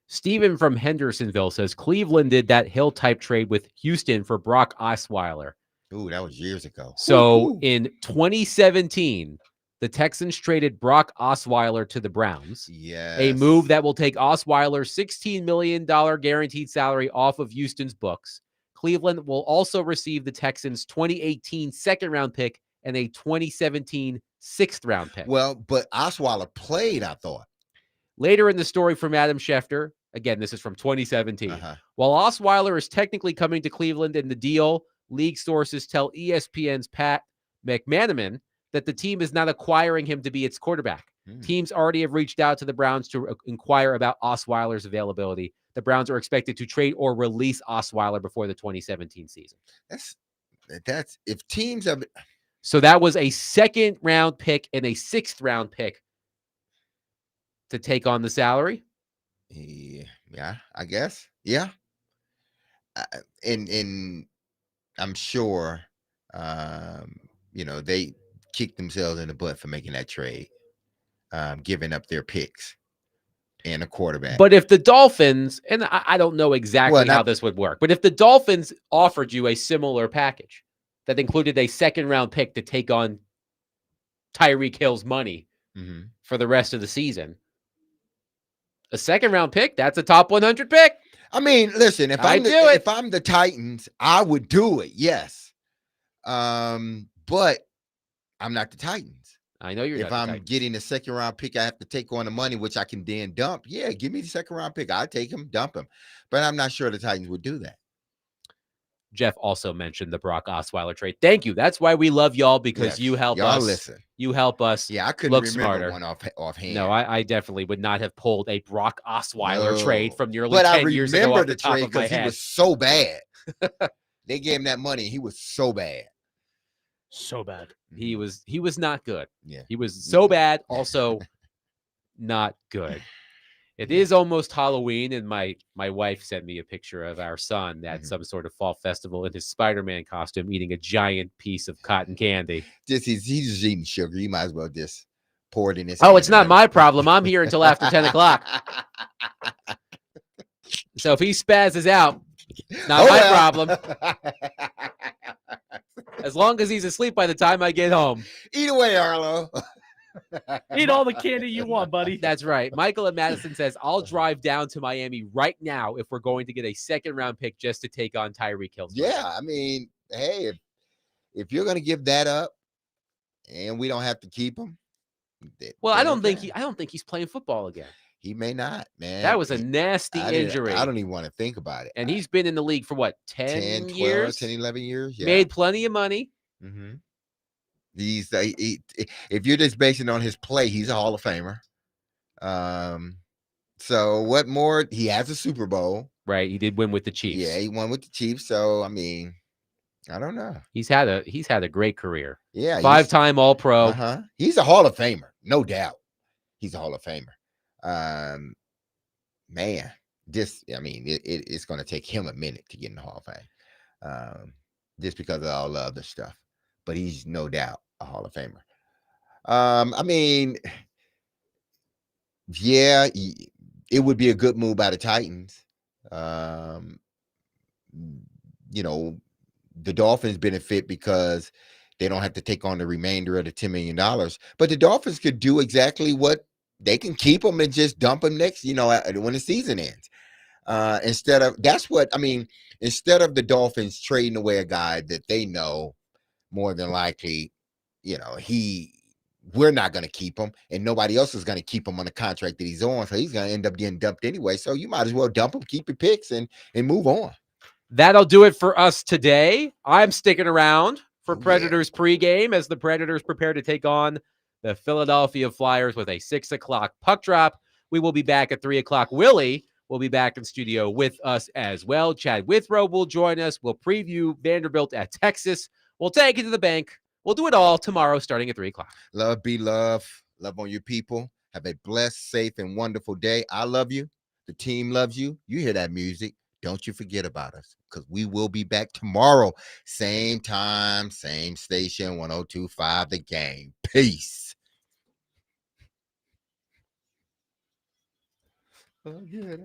Steven from Hendersonville says Cleveland did that Hill type trade with Houston for Brock Osweiler. Ooh, that was years ago. So in 2017, the Texans traded Brock Osweiler to the Browns. Yes. A move that will take Osweiler's $16 million guaranteed salary off of Houston's books. Cleveland will also receive the Texans' 2018 second-round pick and a 2017 sixth-round pick. Well, but Osweiler played, I thought. Later in the story from Adam Schefter, again, this is from 2017. While Osweiler is technically coming to Cleveland in the deal, league sources tell ESPN's Pat McManaman that the team is not acquiring him to be its quarterback. Teams already have reached out to the Browns to inquire about Osweiler's availability. The Browns are expected to trade or release Osweiler before the 2017 season. That's if teams have. So that was a second-round pick and a sixth-round pick to take on the salary. Yeah, I guess. Yeah. And I'm sure, they kicked themselves in the butt for making that trade, giving up their picks and a quarterback. But if the Dolphins, and I don't know exactly how this would work, but if the Dolphins offered you a similar package that included a second-round pick to take on Tyreek Hill's money for the rest of the season, a second-round pick, that's a top 100 pick. I mean, listen, if I'm the Titans, I would do it, yes. But I'm not the Titans. I know you're not. If I'm getting a second-round pick, I have to take on the money, which I can then dump. Yeah, give me the second-round pick. I'll take him, dump him. But I'm not sure the Titans would do that. Jeff also mentioned the Brock Osweiler trade. Thank you. That's why we love y'all, because you help us. Y'all listen. You help us. Yeah, I couldn't remember smarter. One offhand. No, I definitely would not have pulled a Brock Osweiler trade from nearly 10 years ago off the top of my head. He was so bad. They gave him that money. He was so bad. So bad. He was not good. Yeah. He was so bad. Also, not good. It Yeah. is almost Halloween, and my wife sent me a picture of our son at Mhm. some sort of fall festival in his Spider-Man costume, eating a giant piece of cotton candy. He's just eating sugar. You might as well just pour it in his Oh, hand it's and not let him- my problem. I'm here until after 10 o'clock. So if he spazzes out, it's not my problem. As long as he's asleep by the time I get home. Eat away, Arlo. Eat all the candy you want, buddy. That's right. Michael at Madison says, I'll drive down to Miami right now if we're going to get a second-round pick just to take on Tyreek Hill. Yeah, I mean, hey, if you're gonna give that up and we don't have to keep him, Well, I then don't think okay. he's playing football again. He may not, man. That was a nasty injury. I don't even want to think about it. And he's been in the league for what, 10 12, years? 10, 11 years. Yeah. Made plenty of money. Mm-hmm. If you're just basing on his play, he's a Hall of Famer. So what more? He has a Super Bowl. Right. He did win with the Chiefs. Yeah, he won with the Chiefs. So I mean, I don't know. He's had a great career. Yeah. 5-time All-Pro. Uh-huh. He's a Hall of Famer, no doubt. He's a Hall of Famer. Man, it's gonna take him a minute to get in the Hall of Fame. Just because of all the other stuff. But he's no doubt a Hall of Famer. I mean, yeah, it would be a good move by the Titans. You know, the Dolphins benefit because they don't have to take on the remainder of the $10 million. But the Dolphins could do exactly what they can keep them and just dump them next, when the season ends. Instead of the Dolphins trading away a guy that they know more than likely, we're not going to keep him and nobody else is going to keep him on the contract that he's on. So he's going to end up getting dumped anyway. So you might as well dump him, keep your picks and move on. That'll do it for us today. I'm sticking around for Predators pregame as the Predators prepare to take on the Philadelphia Flyers with a 6 o'clock puck drop. We will be back at 3 o'clock. Willie will be back in studio with us as well. Chad Withrow will join us. We'll preview Vanderbilt at Texas. We'll take it to the bank. We'll do it all tomorrow starting at 3 o'clock. Love, be love. Love on your people. Have a blessed, safe, and wonderful day. I love you. The team loves you. You hear that music. Don't you forget about us because we will be back tomorrow. Same time, same station, 102.5 The Game. Peace. Oh, yeah,